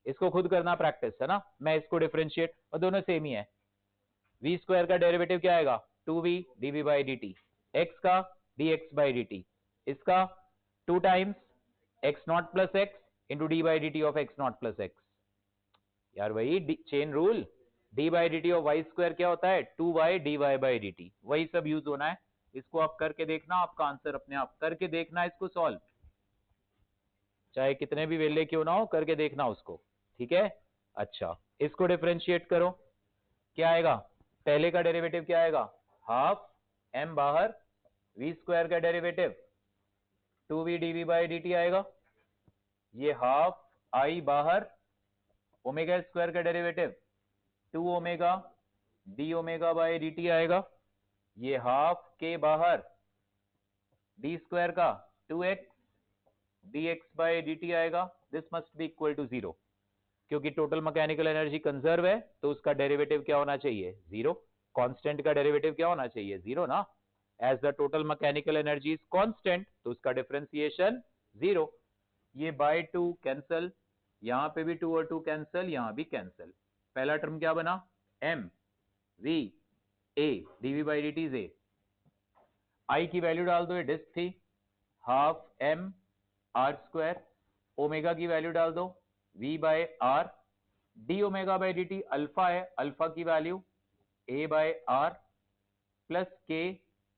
[SPEAKER 1] इसको खुद करना प्रैक्टिस है ना। मैं इसको डिफरेंशिएट, और दोनों सेम ही है। वी स्क्वायर का डेरिवेटिव क्या आएगा? 2v dv by dt, X का dx बाई dt, इसका 2 times X naught plus X into D by D T of X naught plus X. यार वही chain rule, D by D T of Y square क्या होता है? 2y dy by D T, वही सब यूज होना है। इसको आप करके देखना, आपका आंसर अपने आप करके देखना, इसको सॉल्व, चाहे कितने भी वेले क्यों ना हो, करके देखना उसको, ठीक है। अच्छा इसको डिफरेंशिएट करो, क्या आएगा? पहले का डेरिवेटिव क्या आएगा? हाफ m बाहर, v स्क्वायर का derivative 2v dv by dt आएगा, ये हाफ i बाहर, ओमेगा स्क्वायर का derivative 2 omega D omega by dt आएगा, ये हाफ k बाहर, d स्क्वायर का 2x dx बाई dt आएगा। This must be equal to 0, क्योंकि टोटल मैकेनिकल एनर्जी कंजर्व है तो उसका डेरिवेटिव क्या होना चाहिए? 0। कांस्टेंट का डेरिवेटिव क्या होना चाहिए? 0 ना। As the total mechanical energy is constant तो उसका डिफरेंशिएशन 0। ये बाय 2 कैंसल, यहां पे भी 2 और 2 कैंसल, यहां भी कैंसल। पहला टर्म क्या बना? m v a dv by dt is a। i की वैल्यू डाल दो, ये डिस्क थी, half m r square, omega की वैल्यू डाल दो v by R, D omega by D T alpha है, अल्फा की value a by R plus K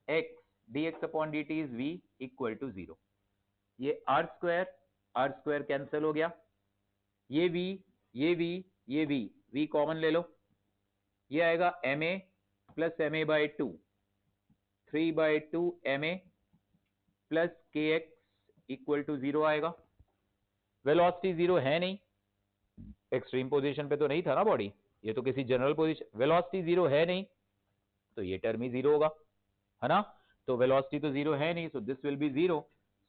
[SPEAKER 1] X D X upon D T is v equal to 0। ये आर स्क्वायर कैंसिल हो गया, ये v, ये v, ये v कॉमन ले लो, ये आएगा ma plus ma by 2, 3 by 2 ma plus K x equal to 0 आएगा। वेलोसिटी 0 है नहीं, एक्सट्रीम पोजीशन पे तो नहीं था ना बॉडी, ये तो किसी जनरल पोजीशन, वेलोसिटी 0 है नहीं तो ये टर्म ही 0 होगा, है ना। तो वेलोसिटी तो 0 है नहीं, so this will be 0।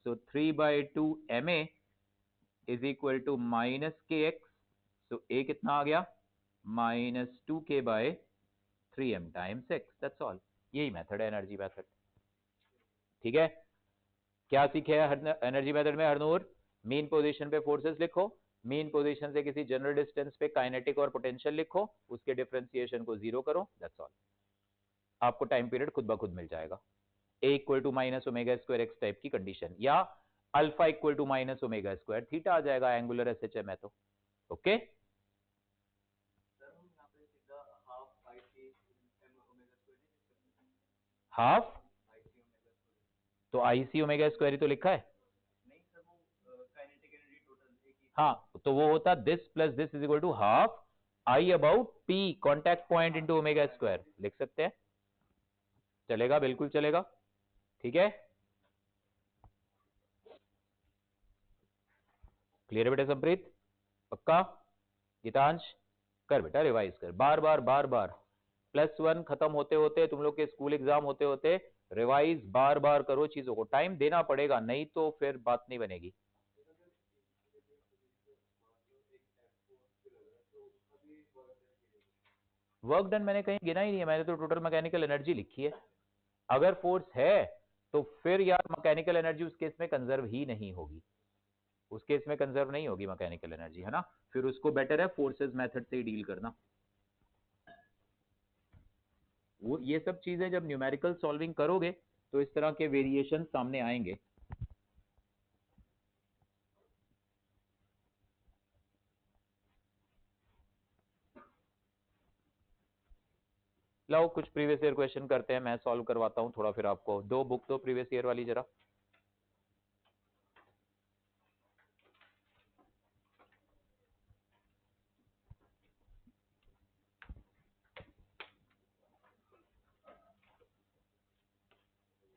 [SPEAKER 1] So 3 by 2 ma is equal to minus k x, so a कितना आ गया? Minus 2k by 3m times x, that's all. यही मेथड है एनर्जी मेथड, ठीक है। क्या सीखे एनर्जी मेथड में हरनूर? मीन पोजीशन पे फोर्सेस लिखो, मीन पोजीशन से किसी जनरल डिस्टेंस पे काइनेटिक और पोटेंशियल लिखो, उसके डिफरेंशिएशन को 0 करो, दैट्स ऑल। आपको टाइम पीरियड खुद ब खुद मिल जाएगा। a equal to minus omega square X type की कंडीशन, या alpha equal to minus omega square theta आ जाएगा एंगुलर एसएचएम है तो, ओके। हाफ तो आईसी ओमेगा स्क्वायर ही तो लिखा है। हाँ तो वो होता this plus this is equal to half I about P contact point into omega square, लिख सकते हैं, चलेगा, बिल्कुल चलेगा, ठीक है। क्लियर बेटा संप्रीत? पक्का? गीतांश कर बेटा, रिवाइज कर, बार बार +1 खत्म होते होते, तुम लोग के स्कूल एग्जाम होते होते रिवाइज बार बार करो चीजों को, टाइम देना पड़ेगा, नहीं तो फिर बात नहीं बनेगी। वर्क डन मैंने कहीं गिना ही नहीं है, मैंने तो टोटल मैकेनिकल एनर्जी लिखी है। अगर फोर्स है तो फिर यार मैकेनिकल एनर्जी उस केस में कंजर्व ही नहीं होगी, उस केस में कंजर्व नहीं होगी मैकेनिकल एनर्जी, है ना। फिर उसको बेटर है फोर्सेस मेथड से ही डील करना। वो ये सब चीजें जब न्यूमेरिकल सॉल्विंग करोगे तो इस तरह के वेरिएशन सामने आएंगे। लाओ कुछ प्रीवियस ईयर क्वेश्चन करते हैं, मैं सॉल्व करवाता हूं थोड़ा, फिर आपको दो बुक दो प्रीवियस ईयर वाली जरा।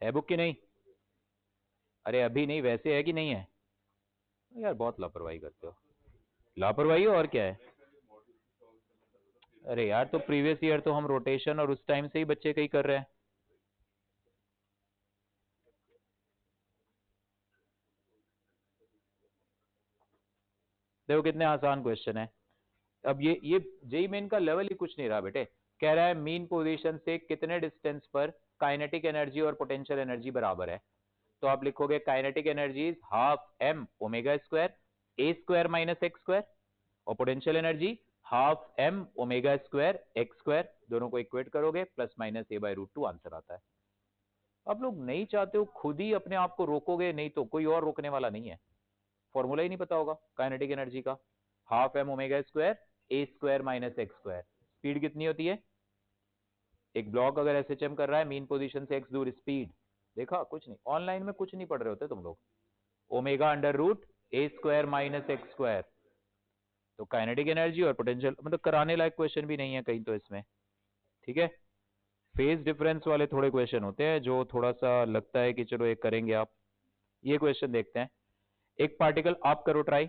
[SPEAKER 1] है बुक की नहीं? अरे अभी नहीं, वैसे है कि नहीं है? यार बहुत लापरवाही करते हो। लापरवाही हो और क्या है? अरे यार तो प्रीवियस ईयर तो हम रोटेशन और उस टाइम से ही बच्चे कई कर रहे हैं। देखो कितने आसान क्वेश्चन है। अब ये जेई मेन का लेवल ही कुछ नहीं रहा बेटे। कह रहा है मीन पोजीशन से कितने डिस्टेंस पर काइनेटिक एनर्जी और पोटेंशियल एनर्जी बराबर है। तो आप लिखोगे kinetic energy is half M omega square A square minus X square, और potential energy half M omega square X square, दोनों को इक्वेट करोगे plus minus A by root 2 answer आता है। आप लोग नहीं चाहते हो खुद ही अपने आप को रोकोगे, नहीं तो कोई और रोकने वाला नहीं है। फॉर्मूला ही नहीं पता होगा काइनेटिक एनर्जी का, half M omega square A square minus X square. Speed कितनी होती है? एक ब्लॉक अगर एसएचएम कर रहा है मीन पोजीशन से एक्स दूर, स्पीड देखा? कुछ नहीं, ऑनलाइन में कुछ नहीं पढ़ रहे होते तुम लोग। Omega under root a square minus X square. तो काइनेटिक एनर्जी और पोटेंशियल, मतलब कराने लायक क्वेश्चन भी नहीं है कहीं तो इसमें। ठीक है, फेज डिफरेंस वाले थोड़े क्वेश्चन होते हैं जो थोड़ा सा लगता है कि चलो ये करेंगे आप। ये क्वेश्चन देखते हैं। एक पार्टिकल, आप करो ट्राई।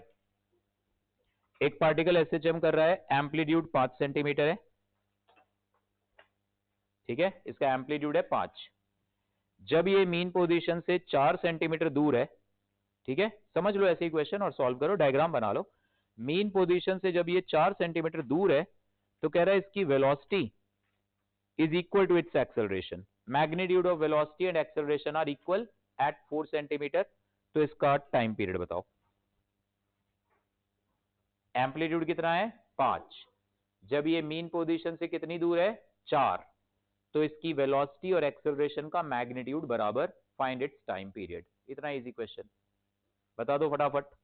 [SPEAKER 1] एक पार्टिकल एसएचएम कर रहा है, एम्पलीट्यूड 5 सेंटीमीटर है। ठीक है, इसका एम्पलीट्यूड है 5। जब ये मीन पोजीशन से 4 सेंटीमीटर दूर है, ठीक है, समझ लो ऐसे ही क्वेश्चन और सॉल्व करो, डायग्राम बना लो। मीन पोजीशन से जब ये 4 सेंटीमीटर दूर है तो कह रहा है इसकी velocity is equal to its acceleration. Magnitude of velocity and acceleration are equal at 4 centimeter. तो इसका टाइम पीरियड बताओ। एम्पलीट्यूड कितना है? 5। जब ये मीन पोजीशन से कितनी दूर है? 4। तो इसकी वेलोसिटी और एक्सेलरेशन का मैग्नीट्यूड बराबर, फाइंड इट्स टाइम पीरियड। इतना इजी क्वेश्चन, बता दो फटाफट।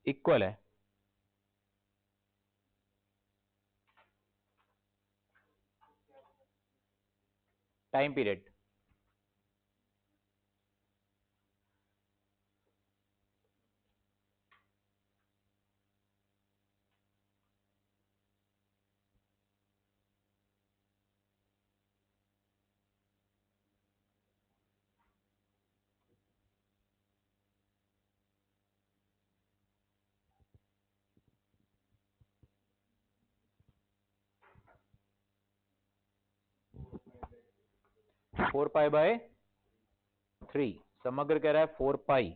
[SPEAKER 1] इक्वल है, time period. Four pi by 3, समग्र कह रहा है 4 पाई।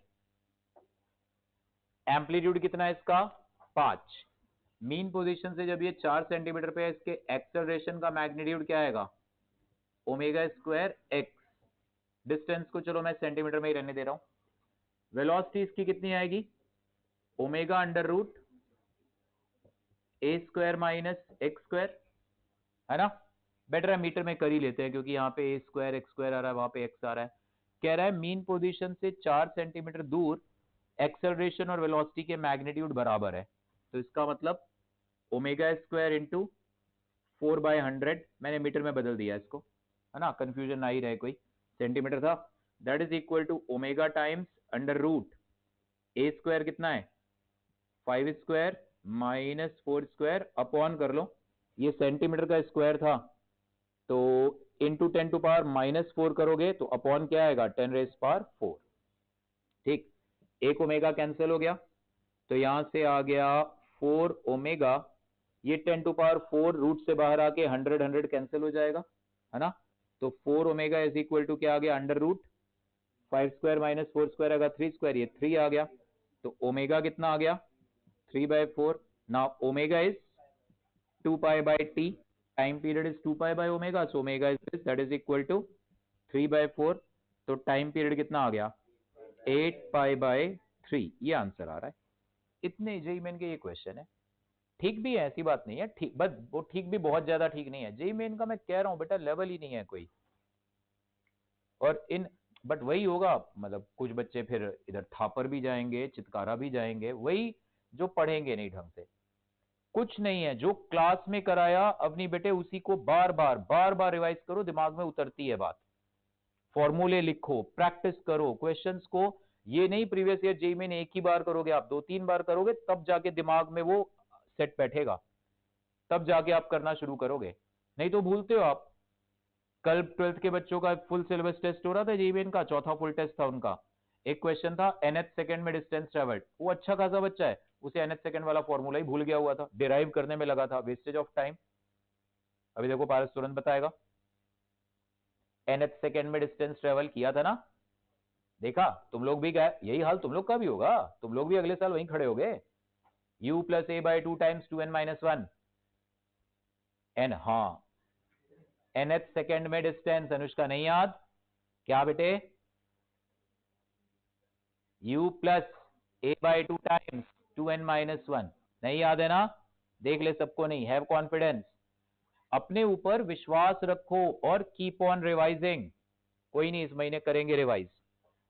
[SPEAKER 1] एम्पलीट्यूड कितना है इसका? 5। मीन पोजीशन से जब ये 4 सेंटीमीटर पे है, इसके एक्सेलरेशन का मैग्नीट्यूड क्या आएगा? Omega square x. डिस्टेंस को चलो मैं सेंटीमीटर में ही रहने दे रहा हूं। वेलोसिटी इसकी कितनी आएगी? Omega under root a square minus X square, है ना? बेटर है मीटर में कर ही लेते हैं क्योंकि यहाँ पे ए स्क्वायर एक्स स्क्वायर आ रहा है, वहां पे एक्स आ रहा है। कह रहा है मीन पोजीशन से 4 सेंटीमीटर दूर एक्सेलरेशन और वेलोसिटी के मैग्नीट्यूड बराबर है। तो इसका मतलब ओमेगा स्क्वायर इंटू 4/100, मैंने मीटर में बदल दिया इसको, है ना, कंफ्यूजन ना ही रहे कोई। सेंटीमीटर था, that is equal to omega times under root a square कितना है? 5 स्क्वायर माइनस 4 स्क्वायर अपॉन कर लो, ये सेंटीमीटर का स्क्वायर था तो इंटू 10 टू पावर -4 करोगे तो अपॉन क्या आएगा? 10⁻⁴। ठीक, एक ओमेगा कैंसिल हो गया तो यहां से आ गया 4 ओमेगा, ये 10 टू पावर 4 रूट से बाहर आके 100 कैंसिल हो जाएगा, है ना? तो 4 ओमेगा इज इक्वल टू क्या आ गया? Under root 5 square minus 4 square आएगा 3 स्क्वायर, ये 3 आ गया। तो ओमेगा कितना आ गया? 3/4। Now omega is 2 pi by t, time period is 2 pi by omega, so omega is this, that is equal to 3/4। तो टाइम पीरियड कितना आ गया? 8 पाई बाय 3। ये आंसर आ रहा है। इतने जेई मेन के ये क्वेश्चन है। ठीक भी है, ऐसी बात नहीं है, ठीक, बस वो ठीक भी बहुत ज्यादा ठीक नहीं है। जेई मेन का मैं कह रहा हूं बेटा लेवल ही नहीं है कोई। और इन बट वही होगा, मतलब कुछ बच्चे फिर इधर थापर भी जाएंगे, चितकारा भी जाएंगे, वही जो पढ़ेंगे नहीं ढंग से। कुछ नहीं है, जो क्लास में कराया अपनी बेटे उसी को बार बार रिवाइज करो, दिमाग में उतरती है बात। फॉर्मूले लिखो, प्रैक्टिस करो क्वेश्चंस को। ये नहीं प्रीवियस ईयर जेईई में एक ही बार करोगे, आप 2-3 बार करोगे तब जाके दिमाग में वो सेट बैठेगा, तब जाके आप करना शुरू करोगे, नहीं तो भूलते हो आप। कल 12th के बच्चों का फुल सिलेबस टेस्ट हो रहा था जेईई का, चौथा फुल टेस्ट था उनका। एक क्वेश्चन था nth सेकंड में डिस्टेंस ट्रेवल्ड, वो अच्छा खासा बच्चा है, उसे nth सेकंड वाला फॉर्मूला ही भूल गया हुआ था, डिराइव करने में लगा था, वेस्टेज ऑफ टाइम। अभी देखो पारस तुरंत बताएगा, nth सेकंड में डिस्टेंस ट्रेवल किया था ना, देखा तुम लोग भी गए, यही हाल तुम लोग का भी होगा, तुम लोग भी अगले साल वहीं खड़े होगे। u plus A by 2 times 2n-1 n, हाँ nth सेकंड में डिस्टेंस, अनुष्का नहीं याद क्या बेटे, u plus A by 2 times 2n-1, नहीं याद है ना, देख ले सबको नहीं, हैव कॉन्फिडेंस, अपने ऊपर विश्वास रखो और कीप ऑन रिवाइजिंग। कोई नहीं, इस महीने करेंगे रिवाइज,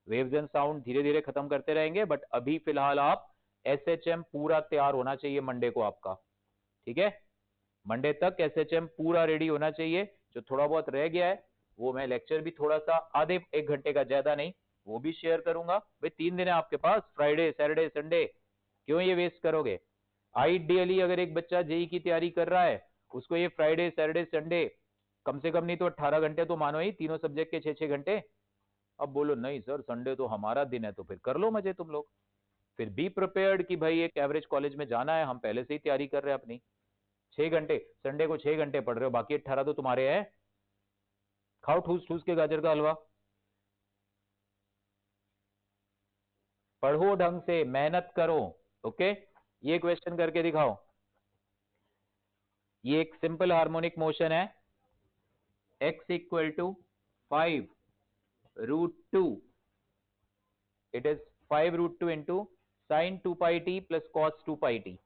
[SPEAKER 1] वेव्स एंड साउंड धीरे धीरे खत्म करते रहेंगे, बट अभी फिलहाल आप एसएचएम पूरा तैयार होना चाहिए मंडे को आपका, ठीक है, मंडे तक एसएचएम पूरा रेडी होना चाहिए। जो थोड़ा बहुत रह गया है वो मैं लेक्चर भी थोड़ा सा आधे 1 घंटे का, ज्यादा नहीं, वो भी शेयर करूंगा। भाई 3 दिन है आपके पास, फ्राइडे सैटरडे संडे, क्यों ये वेस्ट करोगे। आइडियली अगर एक बच्चा जेई की तैयारी कर रहा है, उसको ये फ्राइडे सैटरडे संडे कम से कम नहीं तो 18 घंटे तो मानो ही, तीनों सब्जेक्ट के 6-6 घंटे। अब बोलो नहीं सर संडे तो हमारा दिन है, तो फिर कर लो मजे तुम लोग, फिर बी प्रिपेयर्ड कि भाई एक एवरेज कॉलेज में जाना है, हम पहले से ही तैयारी कर रहे हैं अपनी। 6 घंटे संडे को 6 घंटे पढ़ रहे हो, बाकी 18 तो तुम्हारे हैं, खाओ ठूस ठूस के गाजर का हलवा, पढ़ो ढंग से, मेहनत करो। ओके, ये क्वेश्चन करके दिखाओ, ये एक सिंपल हार्मोनिक मोशन है, x equal to 5√2, it is 5√2 into sine 2 pi t plus cos 2 pi t,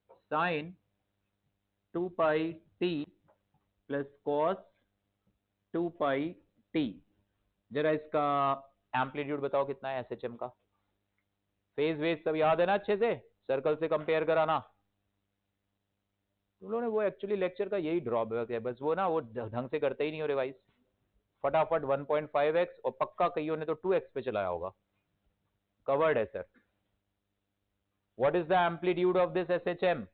[SPEAKER 1] sine 2 pi t plus cos 2 pi t. जरा इसका एम्पलीट्यूड बताओ कितना है एसएचएम का, फेज वेज सब याद है ना अच्छे से, सर्कल से कंपेयर कराना। तुम लोगों ने वो एक्चुअली लेक्चर का यही ड्रॉबैक है, बस वो ना वो ढंग से करते ही नहीं हो रिवाइज, फटाफट 1.5x और पक्का कईयों ने तो 2x पे चलाया होगा, कवर्ड है sir. What is the amplitude of this SHM,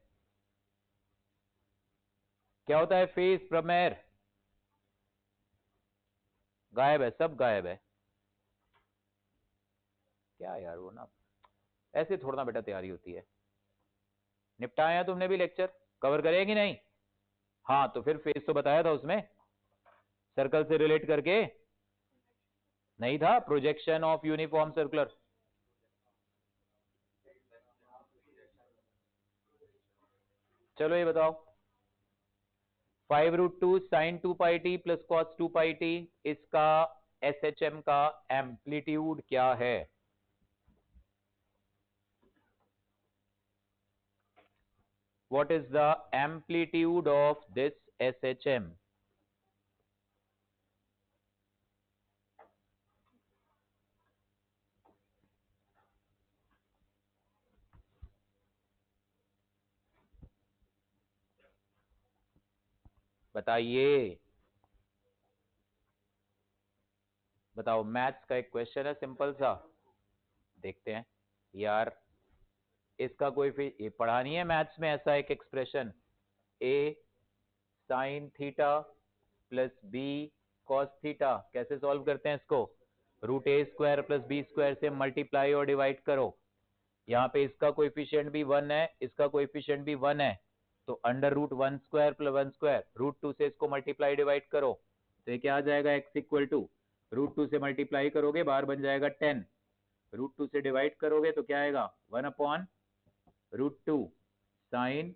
[SPEAKER 1] क्या होता है फेज प्रमेर, गायब है, सब गायब है, क्या यार वो ना ऐसे थोड़ा ना बेटा तैयारी होती है। निपटाया तुमने भी लेक्चर, कवर करेगी नहीं, हाँ तो फिर फेज तो बताया था उसमें, सर्कल से रिलेट करके नहीं था, प्रोजेक्शन ऑफ यूनिफॉर्म सर्कुलर, चलो ये बताओ 5√2 sign 2 pi t plus cos 2 pi T, इसका एसएचएम का एम्पलीट्यूड क्या है। What is the amplitude of this SHM? बताइए, बताओ, मैथ्स का एक क्वेश्चन है सिंपल सा, देखते हैं यार, इसका कोई पढ़ा नहीं है मैथ्स में, ऐसा एक expression a sine theta plus b cos theta, कैसे सॉल्व करते हैं इसको, √a² प्लस b² से मल्टीप्लाई और डिवाइड करो, यहाँ पे इसका कोएफिशिएंट भी 1 है, इसका कोएफिशिएंट भी 1 है, तो √1² प्लस 1² √2 से इसको मल्टीप्लाई डिवाइड करो, तो ये क्या आ जाएगा, x इक्वल टू √2 से मल्टीप्लाई करोगे बाहर बन जाएगा 10, √2 से डिवाइड करोगे तो क्या आएगा 1/√2 sign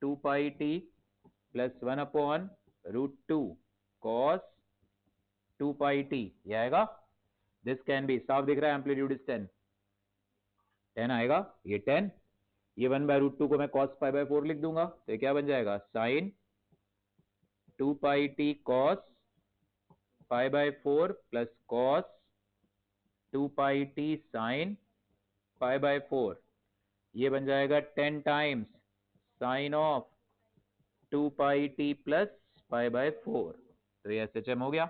[SPEAKER 1] 2 pi t plus 1/√2 cos 2 pi T, ये आएगा। दिस कैन बी, साफ दिख रहा है एम्पलीट्यूड इज 10 आएगा, ये 10, ये 1/√2 को मैं cos π/4 लिख दूंगा, तो ये क्या बन जाएगा, sign 2 pi T cos π/4 plus cos 2 pi t sign π/4, ये बन जाएगा 10 times sign of 2 pi t plus pi by 4। तो ये SHM हो गया।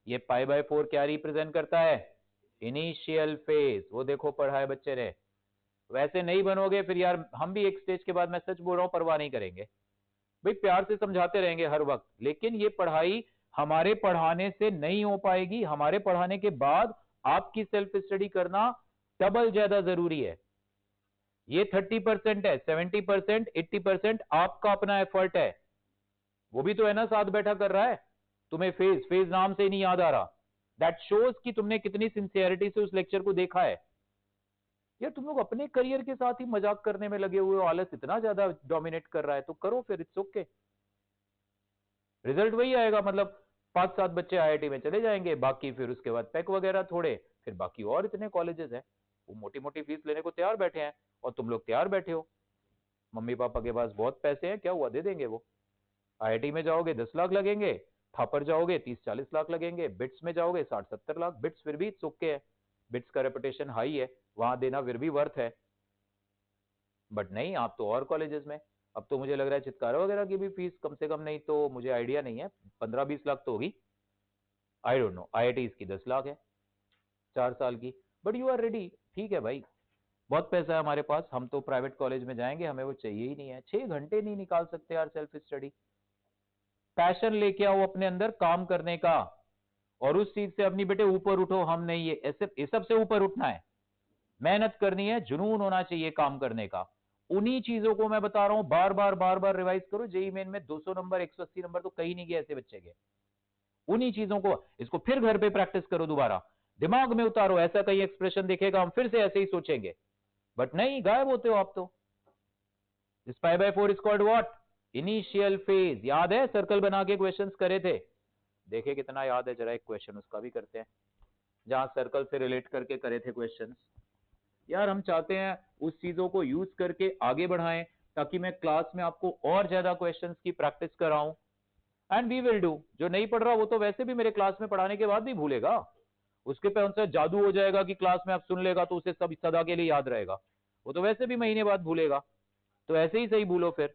[SPEAKER 1] ये पाई बाय 4 क्या रिप्रेजेंट करता है? Initial phase. वो देखो पढ़ा है बच्चे ने। वैसे नहीं बनोगे फिर यार, हम भी एक स्टेज के बाद, मैं सच बोल रहा हूं, परवाह नहीं करेंगे भाई, प्यार से समझाते रहेंगे हर वक्त, लेकिन ये पढ़ाई हमारे पढ़ाने से नहीं हो पाएगी। हमारे पढ़ाने के बाद आपकी सेल्फ स्टडी करना डबल ज्यादा जरूरी है। ये 30% है, 70%, 80% आपका अपना एफर्ट है। वो भी तो है ना, साथ बैठा कर रहा है। तुम्हें फेज फेज नाम से ही नहीं याद आ रहा। दैट शोज कि तुमने कितनी सिंसियरिटी से उस लेक्चर को देखा है। यार तुम लोग अपने करियर के साथ ही मजाक करने में लगे हुए हो, आलस इतना ज्यादा डोमिनेट कर रहा है तो करो फिर, इट्स ओके। रिजल्ट वही आएगा, मतलब 5-7 बच्चे IIT में चले जाएंगे, बाकी फिर उसके बाद पैक वगैरह थोड़े, फिर बाकी और इतने कॉलेजेस हैं वो मोटी मोटी फीस लेने को तैयार बैठे हैं, और तुम लोग तैयार बैठे हो। मम्मी पापा के पास बहुत पैसे हैं, क्या हुआ, दे देंगे वो। IIT में जाओगे 10 लाख लगेंगे, थापर जाओगे 30-40 लाख लगेंगे, बिट्स में जाओगे 60-70 लाख। बिट्स फिर भी ओके है, बिट्स का रेपुटेशन हाई है, वहां देना फिर भी वर्थ है। बट नहीं, आप तो और कॉलेजेस में। अब तो मुझे लग रहा है चित्कारा वगैरह की भी फीस कम से कम, नहीं तो मुझे आइडिया नहीं है, 15-20 लाख तो होगी, आई डोंट नो। IIT की 10 लाख है 4 साल की। बट यू आर रेडी, ठीक है भाई, बहुत पैसा है हमारे पास, हम तो प्राइवेट कॉलेज में जाएंगे, हमें वो चाहिए ही नहीं है। 6 घंटे नहीं निकाल सकते यार सेल्फ स्टडी। पैशन लेके आओ अपने अंदर काम करने का, और उस चीज से अपनी बेटे ऊपर उठो। हम नहीं, ये ऐसे ये सबसे ऊपर उठना है, मेहनत करनी है, जुनून होना चाहिए काम करने का। उन्हीं चीजों को मैं बता रहा हूं, बार बार रिवाइज करो। जेईई मेन में 200 नंबर 180 नंबर तो कहीं नहीं गए ऐसे बच्चे के। उन्हीं चीजों को, इसको फिर घर पे प्रैक्टिस करो, दोबारा दिमाग में उतारो। ऐसा कहीं एक्सप्रेशन दिखेगा हम फिर से ऐसे ही सोचेंगे, बट नहीं, गायब होते हो आप तो। This pi by 4 is called what? Initial phase. याद है, सर्कल बना के क्वेश्चंस करे थे, देखे कितना याद है, जरा एक क्वेश्चन उसका भी करते हैं, जहां सर्कल से रिलेट करके करे थे क्वेश्चंस। यार हम चाहते हैं उस चीजों को यूज करके आगे बढ़ाएं, ताकि मैं क्लास में आपको और ज्यादा क्वेश्चंस की प्रैक्टिस कराऊं, एंड वी विल डू। जो नहीं पढ़ रहा वो तो वैसे भी मेरे क्लास में पढ़ाने के बाद भी भूलेगा, उसके पे उनसे जादू हो जाएगा कि क्लास में आप सुन लेगा तो उसे सब सदा के लिए याद रहेगा, वो तो वैसे भी महीने बाद भूलेगा। तो ऐसे ही सही भूलो फिर,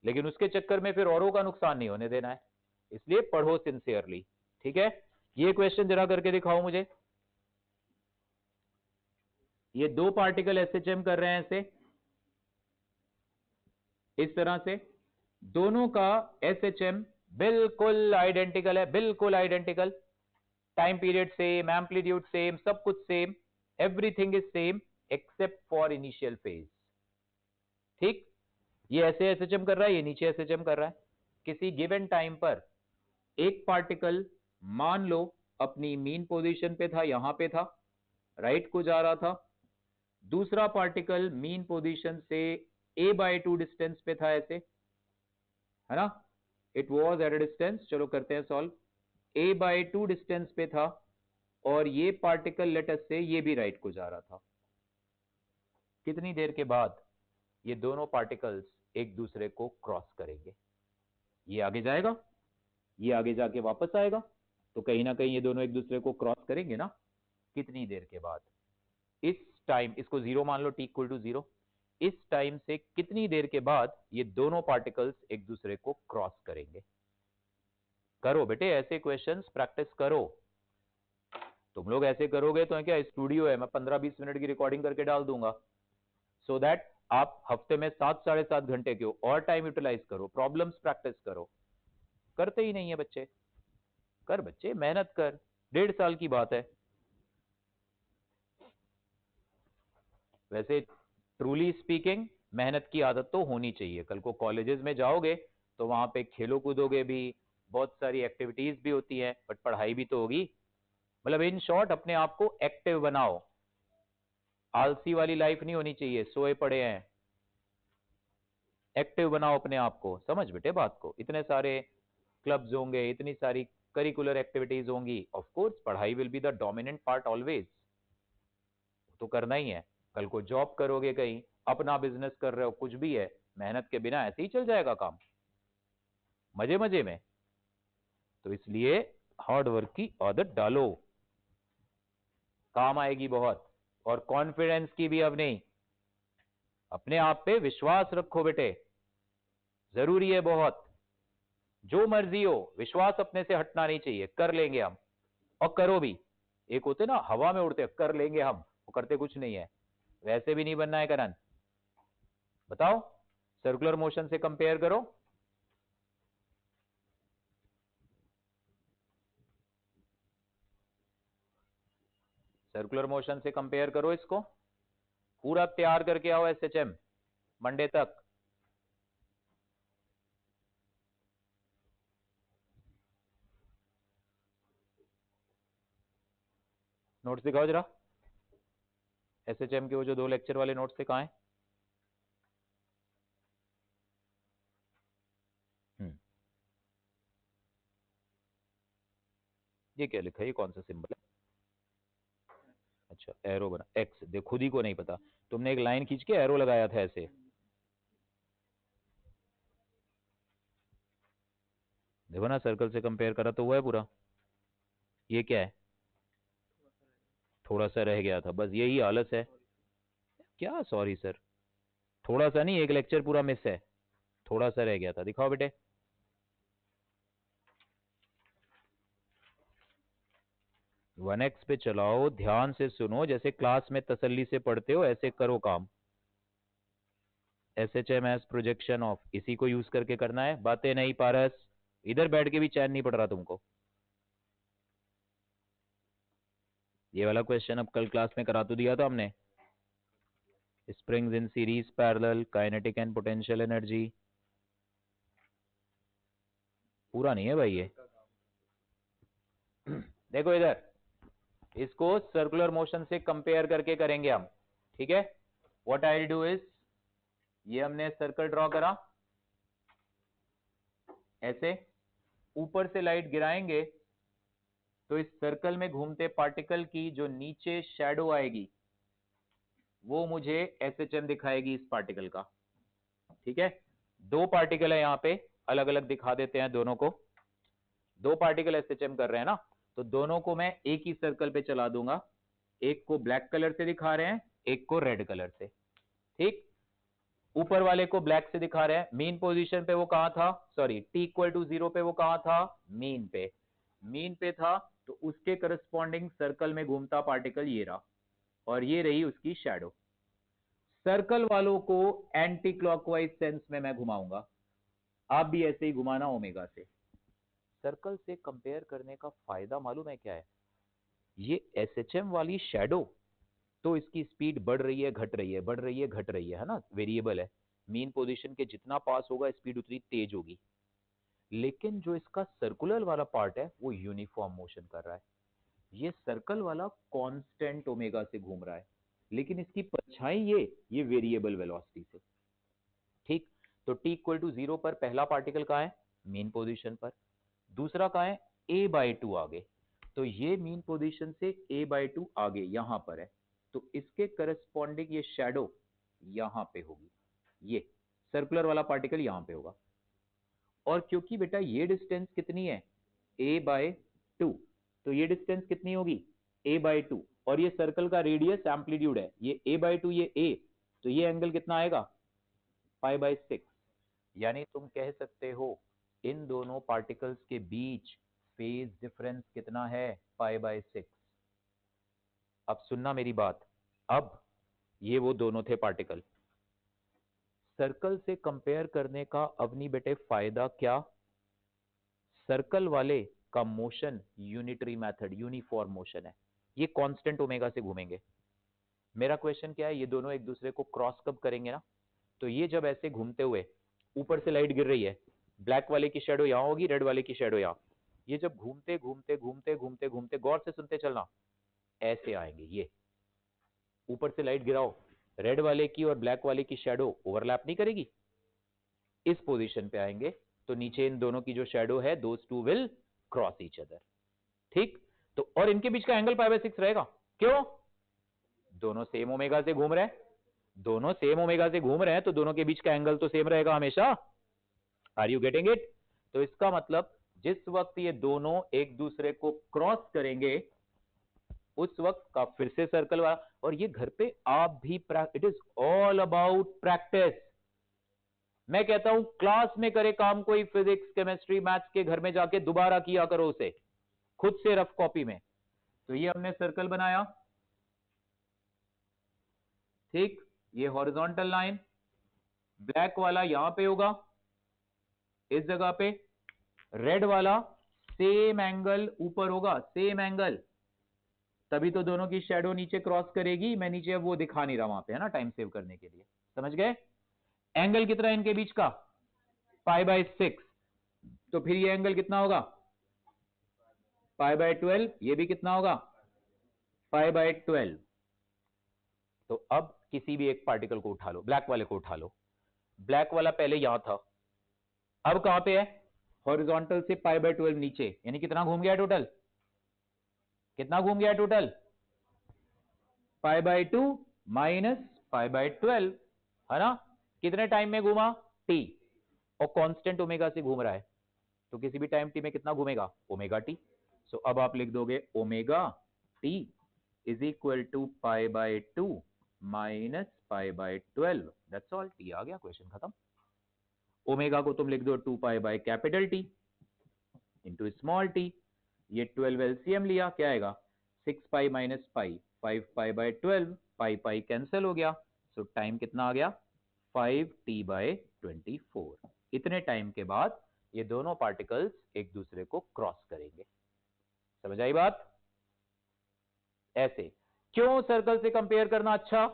[SPEAKER 1] लेकिन उसके चक्कर में फिर औरों का नुकसान नहीं होने देना है, इसलिए पढ़ो सिंसियरली। ठीक है, ये क्वेश्चन जरा करके दिखाओ मुझे। ये 2 पार्टिकल SHM कर रहे हैं ऐसे, इस तरह से, दोनों का SHM बिल्कुल आइडेंटिकल है, बिल्कुल identical. Time period same, amplitude same, सब कुछ same, everything is same except for initial phase. ठीक, ये ऐसे SHM कर रहा है, ये नीचे SHM कर रहा है। किसी गिवन टाइम पर एक पार्टिकल मान लो अपनी मीन पोजीशन पे था, यहां पे था, राइट को जा रहा था। दूसरा पार्टिकल मीन पोजीशन से a/2 डिस्टेंस पे था, ऐसे है ना, it was at a distance. चलो करते हैं सॉल्व। a/2 डिस्टेंस पे था, और ये पार्टिकल लेटस से ये भी राइट को जा रहा था। कितनी देर के बाद ये दोनों पार्टिकल्स एक दूसरे को क्रॉस करेंगे? ये आगे जाएगा, ये आगे जाके वापस आएगा, तो कहीं ना कहीं ये दोनों एक दूसरे को क्रॉस करेंगे ना। कितनी देर के बाद? इस टाइम, इसको 0 मान लो, t = 0। इस टाइम से कितनी देर के बाद ये दोनों पार्टिकल्स एक दूसरे को क्रॉस करेंगे? करो बेटे ऐसे क्वेश्चंस, प्रैक्टिस करो। तुम लोग ऐसे करोगे तो क्या स्टूडियो है, मैं 15-20 मिनट की रिकॉर्डिंग करके डाल दूंगा, सो दैट आप हफ्ते में 7-7.5 घंटे के और टाइम यूटिलाइज करो, प्रॉब्लम्स प्रैक्टिस करो। करते ही नहीं है बच्चे। कर बच्चे, मेहनत कर, 1.5 साल की बात है। वैसे ट्रूली स्पीकिंग मेहनत की आदत तो होनी चाहिए। कल को कॉलेजेस में जाओगे तो वहां पे खेलो कूदोगे भी, बहुत सारी एक्टिविटीज भी होती हैं, बट पढ़ाई भी तो होगी। मतलब इन शॉर्ट अपने आप को एक्टिव बनाओ, आलसी वाली लाइफ नहीं होनी चाहिए, सोए पड़े हैं। एक्टिव बनाओ अपने आप को, समझ बेटे बात को। इतने सारे क्लब्स होंगे, इतनी सारी करिकुलर एक्टिविटीज होंगी, ऑफ कोर्स पढ़ाई will be the dominant part always, तो करना ही है। कल को जॉब करोगे, कहीं अपना बिजनेस कर रहे हो, कुछ भी है, मेहनत के बिना ऐसे ही चल जाएगा काम मजे मजे में। तो इसलिए हार्ड वर्क की आदत डालो, काम आएगी बहुत। और कॉन्फिडेंस की भी अब नहीं, अपने आप पे विश्वास रखो बेटे। जरूरी है बहुत। जो मर्जी हो, विश्वास अपने से हटना नहीं चाहिए। कर लेंगे हम, और करो भी। एक होते ना हवा में उड़ते, कर लेंगे हम, वो करते कुछ नहीं है। वैसे भी नहीं बनना है करण। बताओ, सर्कुलर मोशन से कंपेयर करो। सर्कुलर मोशन से कंपेयर करो इसको। पूरा तैयार करके आओ एसएचएम मंडे तक। नोट्स दिखाओ जरा। एसएचएम के वो जो 2 लेक्चर वाले नोट्स थे, कहां हैं? ये क्या लिखा है? ये कौन सा सिंबल है? अच्छा, एरो बना, एक्स। देख, खुद ही को नहीं पता। तुमने एक लाइन खींच के एरो लगाया था ऐसे। देखो ना, सर्कल से कंपेयर करा तो हुआ है पूरा। ये क्या है? थोड़ा सा रह गया था, बस यही आलस है। क्या सॉरी सर? थोड़ा सा नहीं, एक लेक्चर पूरा मिस है। थोड़ा सा रह गया था, दिखाओ बेटे। वन एक्स पे चलाओ, ध्यान से सुनो, जैसे क्लास में तसल्ली से पढ़ते हो ऐसे करो काम। एसएचएम एज प्रोजेक्शन ऑफ, इसी को यूज करके करना है। बातें नहीं पारस, इधर बैठ के भी चैन नहीं पड़ रहा तुमको। ये वाला क्वेश्चन अब कल क्लास में करा तो दिया था हमने। Springs in series parallel, kinetic and potential energy. पूरा नहीं है भाई ये। देखो इधर, इसको सर्कुलर मोशन से कंपेयर करके करेंगे हम, ठीक है। व्हाट आई डू इज, ये हमने सर्कल ड्रॉ करा ऐसे, ऊपर से लाइट गिराएंगे तो इस सर्कल में घूमते पार्टिकल की जो नीचे शैडो आएगी वो मुझे एसएचएम दिखाएगी इस पार्टिकल का, ठीक है। 2 पार्टिकल है यहां पे, अलग अलग दिखा देते हैं दोनों को। 2 पार्टिकल एसएचएम कर रहे हैं ना, तो दोनों को मैं एक ही सर्कल पे चला दूंगा। एक को ब्लैक कलर से दिखा रहे हैं, एक को रेड कलर से, ठीक। ऊपर वाले को ब्लैक से दिखा रहे हैं। मीन पोजीशन पे वो कहां था, सॉरी t=0 पे वो कहां था, मीन पे। मीन पे था तो उसके करस्पॉन्डिंग सर्कल में घूमता पार्टिकल ये रहा, और ये रही उसकी शैडो। सर्कल वालों को एंटी क्लॉकवाइज सेंस में मैं घुमाऊंगा, आप भी ऐसे ही घुमाना ओमेगा से। सर्कल से कंपेयर करने का फायदा मालूम है क्या है? ये एसएचएम वाली शैडो, तो इसकी स्पीड बढ़ रही है घट रही है, बढ़ रही है घट रही है ना, वेरिएबल है। मीन पोजीशन के जितना पास होगा स्पीड उतनी तेज होगी। लेकिन जो इसका सर्कुलर वाला पार्ट है वो यूनिफॉर्म मोशन कर रहा है। ये सर्कल वाला कांस्टेंट ओमेगा से घूम रहा है, लेकिन इसकी परछाई ये वेरिएबल वेलोसिटी से, ठीक। तो t=0 पर पहला पार्टिकल कहां है, मीन पोजीशन पर। दूसरा कहां है, a/2 आगे। तो ये मीन पोजीशन से a/2 आगे यहां पर है, तो इसके करस्पॉन्डिंग ये शैडो यहां पे होगी। ये सर्कुलर वाला पार्टिकल यहां पे होगा। और क्योंकि बेटा ये डिस्टेंस कितनी है, a/2, तो ये डिस्टेंस कितनी होगी, a/2, और ये सर्कल का रेडियस एम्पलीट्यूड है, ये a/2, ये a, तो ये एंगल कितना आएगा, π/6। यानी तुम कह सकते हो इन दोनों पार्टिकल्स के बीच फेज डिफरेंस कितना है, π/6। अब सुनना मेरी बात, अब ये वो दोनों थे पार्टिकल। सर्कल से कंपेयर करने का अवनी बेटे फायदा क्या, सर्कल वाले का motion unitary method, uniform motion है, ये कांस्टेंट ओमेगा से घूमेंगे। मेरा क्वेश्चन क्या है, ये दोनों एक दूसरे को क्रॉस कब करेंगे ना, तो ये जब ऐसे घूमते हुए, ऊपर से लाइट गिर रही है, ब्लैक वाले की शेडो यहां होगी, रेड वाले की शेडो यहां, ये जब घूमते घूमते घूमते घूमते घूमते, गौर से सुनते चलना, ऐसे आएंगे। ये ऊपर से लाइट गिराओ, रेड वाले की और ब्लैक वाले की शेडो ओवरलैप नहीं करेगी, इस पोजीशन पे आएंगे, तो नीचे इन दोनों की जो शेडो है, those two will cross each other, ठीक। तो और इनके बीच का एंगल π/6 रहेगा, क्यों, दोनों सेम ओमेगा से घूम रहे हैं, दोनों सेम ओमेगा से घूम रहे हैं, तो दोनों के बीच का एंगल तो सेम रहेगा हमेशा। Are you getting it? तो इसका मतलब जिस वक्त ये दोनों एक दूसरे को क्रॉस करेंगे, उस वक्त का फिर से सर्कल वाला, और ये घर पे आप भी, it is all about practice. मैं कहता हूं क्लास में करे काम कोई फिजिक्स केमिस्ट्री मैथ्स के, घर में जाके दोबारा किया करो उसे खुद से रफ कॉपी में। तो ये हमने सर्कल बनाया, ठीक, ये हॉरिजॉन्टल लाइन, ब्लैक वाला यहां पे होगा इस जगह पे, रेड वाला सेम एंगल ऊपर होगा, सेम एंगल, तभी तो दोनों की शेडो नीचे क्रॉस करेगी। मैं नीचे अब वो दिखा नहीं रहा वहां पे, है ना, टाइम सेव करने के लिए, समझ गए। एंगल कितना है इनके बीच का, π/6, तो फिर ये एंगल कितना होगा, π/12, ये भी कितना होगा, π/12। तो अब किसी भी एक पार्टिकल को उठा लो, ब्लैक वाले को उठा लो, ब्लैक वाला पहले यहां था, अब कहां पे है, हॉरिजॉन्टल से π/12 नीचे, यानी कितना घूम गया टोटल, कितना घूम गया टोटल, π/2 माइनस π/12, है ना, कितने टाइम में घूमा, t, और कांस्टेंट ओमेगा से घूम रहा है, तो किसी भी टाइम t में कितना घूमेगा, ओमेगा टी। सो अब आप लिख दोगे omega T is equal to π/2 minus π/12, that's all, T आ गया, क्वेश्चन खत्म। ओमेगा को तुम लिख दो 2π/T इंटू स्मॉल टी, ये 12 एलसीएम लिया, क्या आएगा, 6π माइनस पाई, 5π/12, पाई कैंसिल हो गया, सो टाइम कितना आ गया, 5t/24। इतने टाइम के बाद ये दोनों पार्टिकल्स एक दूसरे को क्रॉस करेंगे, समझ आई बात। ऐसे क्यों सर्कल से कंपेयर करना अच्छा,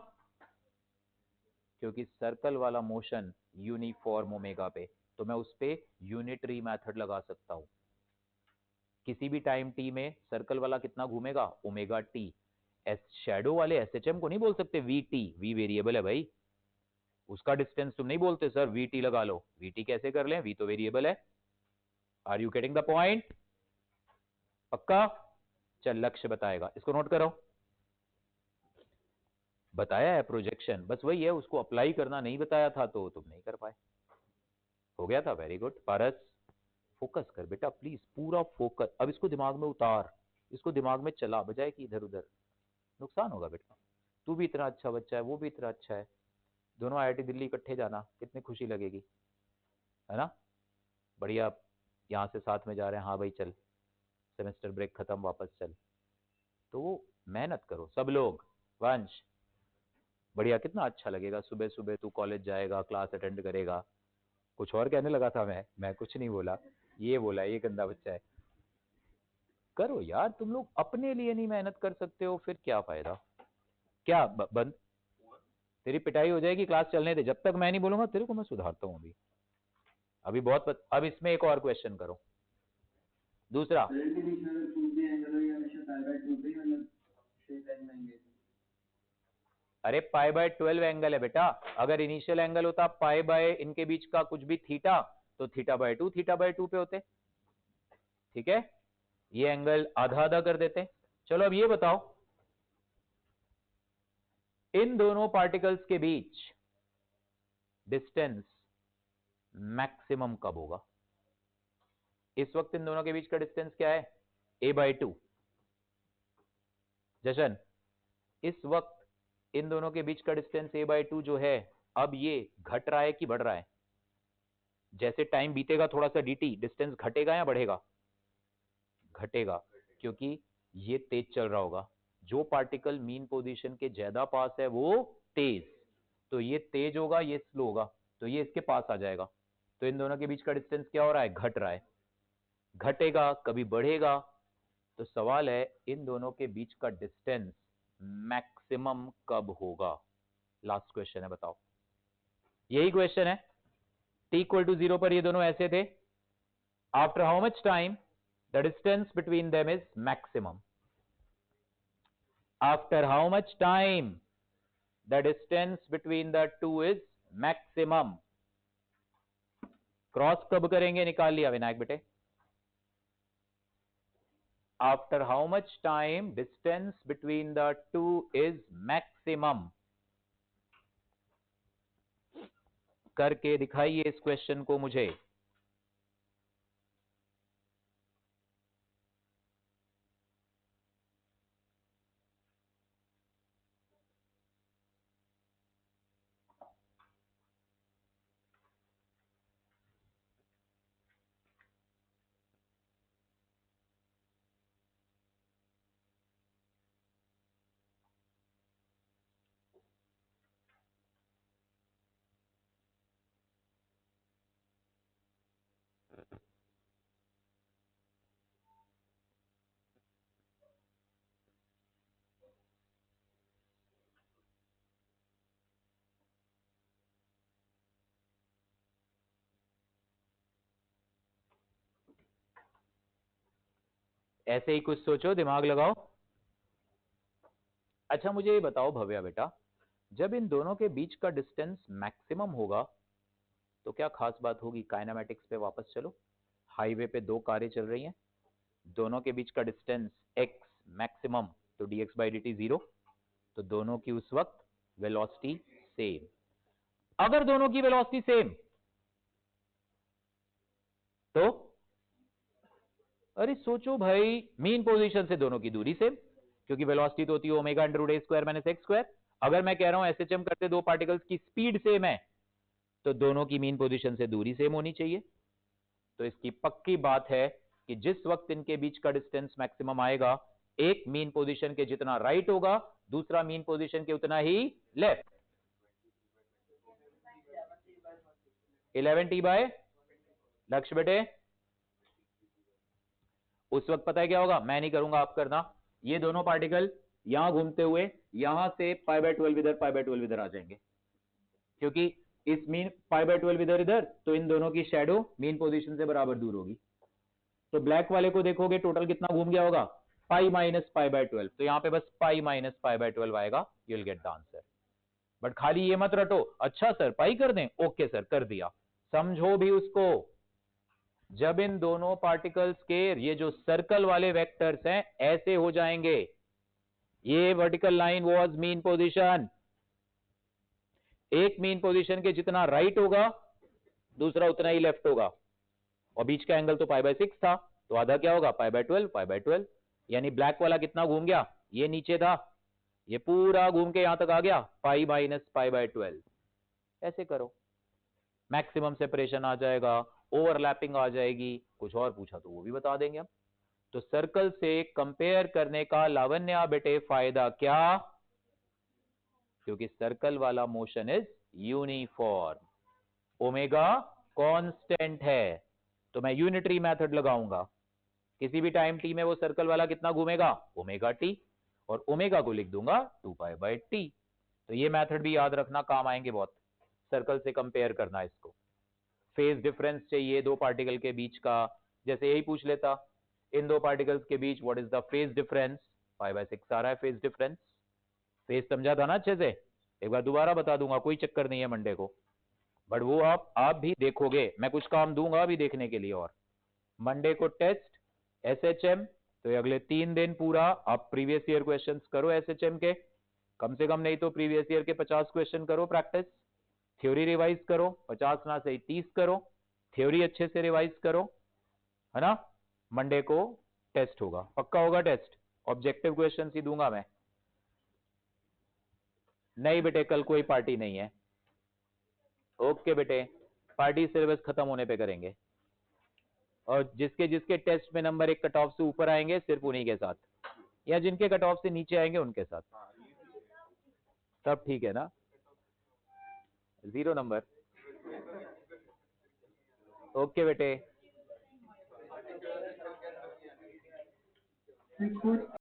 [SPEAKER 1] क्योंकि सर्कल वाला मोशन यूनिफॉर्म ओमेगा पे, तो मैं उस पे यूनिटरी मेथड लगा सकता हूं। किसी भी टाइम टी में सर्कल वाला कितना घूमेगा, ओमेगा टी। शैडो वाले एसएचएम को नहीं बोल सकते वी टी, वी वेरिएबल है भाई, उसका डिस्टेंस तुम नहीं बोलते सर वी टी लगा लो, वी टी कैसे कर लें, वी तो वेरिएबल है। Are you getting the point, पक्का। चल लक्ष्य बताएगा, इसको नोट करो, बताया है प्रोजेक्शन, बस वही है, उसको अप्लाई करना नहीं बताया था तो तुम नहीं कर पाए, हो गया था, वेरी गुड। पारस फोकस कर बेटा प्लीज, पूरा फोकस, अब इसको दिमाग में उतार, इसको दिमाग में चला, बजाय कि इधर उधर, नुकसान होगा बेटा। तू भी इतना अच्छा बच्चा है, वो भी इतना अच्छा है, दोनों आईआईटी दिल्ली इकट्ठे जाना, कितनी खुशी लगेगी, है ना, बढ़िया, यहाँ से साथ में जा रहे हैं, हाँ भाई चल, सेमेस्टर ब्रेक खत्म, वापस चल, तो मेहनत करो सब लोग। वंश बढ़िया, कितना अच्छा लगेगा, सुबह सुबह तू कॉलेज जाएगा, क्लास अटेंड करेगा। कुछ और कहने लगा था मैं कुछ नहीं बोला, ये बोला ये गंदा बच्चा है। करो यार, तुम लोग अपने लिए नहीं मेहनत कर सकते हो, फिर क्या फायदा, क्या बंद, तेरी पिटाई हो जाएगी, क्लास चलने दे, जब तक मैं नहीं बोलूंगा तेरे को मैं सुधारता हूँ अभी बहुत अब इसमें एक और क्वेश्चन करो, दूसरा। अरे π/12 एंगल है बेटा, अगर इनिशियल एंगल होता पाई इनके बीच का कुछ भी थीटा, तो θ/2 θ/2 पे होते, ठीक है, ये एंगल आधा आधा कर देते। चलो अब ये बताओ, इन दोनों पार्टिकल्स के बीच डिस्टेंस मैक्सिमम कब होगा, इस वक्त इन दोनों के बीच का डिस्टेंस क्या है, a/2। जशन, इस वक्त इन दोनों के बीच का डिस्टेंस a/2 जो है, अब ये घट रहा है कि बढ़ रहा है, जैसे टाइम बीतेगा थोड़ा सा dt, डिस्टेंस घटेगा या बढ़ेगा, घटेगा, क्योंकि ये तेज चल रहा होगा, जो पार्टिकल मीन पोजीशन के ज्यादा पास है वो तेज, तो ये तेज होगा, ये स्लो होगा, तो ये इसके पास आ जाएगा, तो इन दोनों के बीच का डिस्टेंस क्या हो रहा है, घट रहा है, घटेगा कभी बढ़ेगा, तो सवाल है इन दोनों के बीच का डिस्टेंस मैक्सिमम कब होगा, लास्ट क्वेश्चन है, बताओ, यही क्वेश्चन है। t=0 पर ये दोनों ऐसे थे, after how much time the distance between them is maximum, after how much time the distance between the two is maximum, cross कब करेंगे, निकाल लिया विनायक बेटे, after how much time distance between the two is maximum, करके दिखाइए इस क्वेश्चन को मुझे। ऐसे ही कुछ सोचो, दिमाग लगाओ। अच्छा मुझे ये बताओ भव्या बेटा, जब इन दोनों के बीच का डिस्टेंस मैक्सिमम होगा तो क्या खास बात होगी? काइनेमैटिक्स पे वापस चलो। हाईवे पे दो कारें चल रही हैं, दोनों के बीच का डिस्टेंस x मैक्सिमम, तो dx बाई dt 0, तो दोनों की उस वक्त वेलोसिटी सेम। अगर दोनों की वेलोसिटी सेम तो अरे सोचो भाई, मीन पोजीशन से दोनों की दूरी सेम, क्योंकि वेलोसिटी तो होती है omega under root a square minus X square. अगर मैं कह रहा हूं एसएचएम करते दो पार्टिकल्स की स्पीड सेम है, तो दोनों की मीन पोजीशन से दूरी सेम होनी चाहिए। तो इसकी पक्की बात है कि जिस वक्त इनके बीच का डिस्टेंस मैक्सिमम आएगा, एक मीन पोजीशन के जितना राइट होगा, दूसरा मीन पोजीशन के उतना ही लेफ्ट। 11t बाय लक्ष्य बेटे, उस वक्त पता है क्या होगा? मैं नहीं करूंगा, आप करना। ये दोनों पार्टिकल यहां घूमते हुए यहां से पाई बाय 12 इधर, पाई बाय 12 इधर आ जाएंगे, क्योंकि इस मीन पाई बाय 12 इधर इधर, तो इन दोनों की शैडो मीन पोजीशन से बराबर दूर होगी। तो ब्लैक वाले को देखोगे टोटल कितना घूम गया होगा? Pi minus pi by 12। तो यहां पे बस पाई माइनस पाई बाय 12 आएगा, you will get the answer. But खाली ये मत रटो, अच्छा सर पाई कर दें, ओके सर कर दिया। समझो भी उसको, जब इन दोनों पार्टिकल्स के ये जो सर्कल वाले वेक्टर्स हैं ऐसे हो जाएंगे, ये vertical line was mean position, एक मीन पोजीशन के जितना राइट होगा दूसरा उतना ही लेफ्ट होगा, और बीच का एंगल तो पाई बाय 6 था, तो आधा क्या होगा? Pi by 12, pi by 12। यानी ब्लैक वाला कितना घूम गया? ये नीचे था, ये पूरा घूम के यहां तक आ गया, पाई माइनस पाई बाय 12। ऐसे करो, मैक्सिमम सेपरेशन आ जाएगा, ओवरलैपिंग आ जाएगी। कुछ और पूछा तो वो भी बता देंगे हम। तो सर्कल से कंपेयर करने का लावण्या बेटे फायदा क्या? क्योंकि सर्कल वाला motion is uniform, omega constant है, तो मैं यूनिटरी मेथड लगाऊंगा। किसी भी टाइम टी में वो सर्कल वाला कितना घूमेगा? ओमेगा टी, और ओमेगा को लिख दूंगा 2 पाई बाय टी। तो ये मेथड भी याद रखना, काम आएंगे बहुत, सर्कल से कंपेयर करना इसको। फेज डिफरेंस चाहिए दो पार्टिकल के बीच का, जैसे यही पूछ लेता, इन दो पार्टिकल्स के बीच what is the phase difference? Pi by 6 आ रहा है फेज डिफरेंस। फेज समझा था ना अच्छे से? एक बार दोबारा बता दूंगा, कोई चक्कर नहीं है मंडे को, बट वो आप भी देखोगे, मैं कुछ काम दूंगा अभी देखने के लिए। और मंडे को टेस्ट एसएचएम, तो ये अगले 3 दिन पूरा आप प्रीवियस ईयर क्वेश्चंस करो एसएचएम के, कम से कम नहीं तो प्रीवियस ईयर के 50 क्वेश्चन करो प्रैक्टिस, थ्योरी रिवाइज करो, 50 ना सही 30 करो, थ्योरी अच्छे से रिवाइज करो, है ना? मंडे को टेस्ट होगा, पक्का होगा टेस्ट, ऑब्जेक्टिव क्वेश्चन ही दूंगा मैं। नहीं बेटे कल कोई पार्टी नहीं है। ओके बेटे, पार्टी सिलेबस खत्म होने पे करेंगे, और जिसके जिसके टेस्ट में नंबर 1 कट ऑफ से ऊपर आएंगे सिर्फ उन्हीं के साथ, या जिनके कट ऑफ से नीचे आएंगे उनके साथ। सब ठीक है ना? 0 नंबर। ओके बेटे।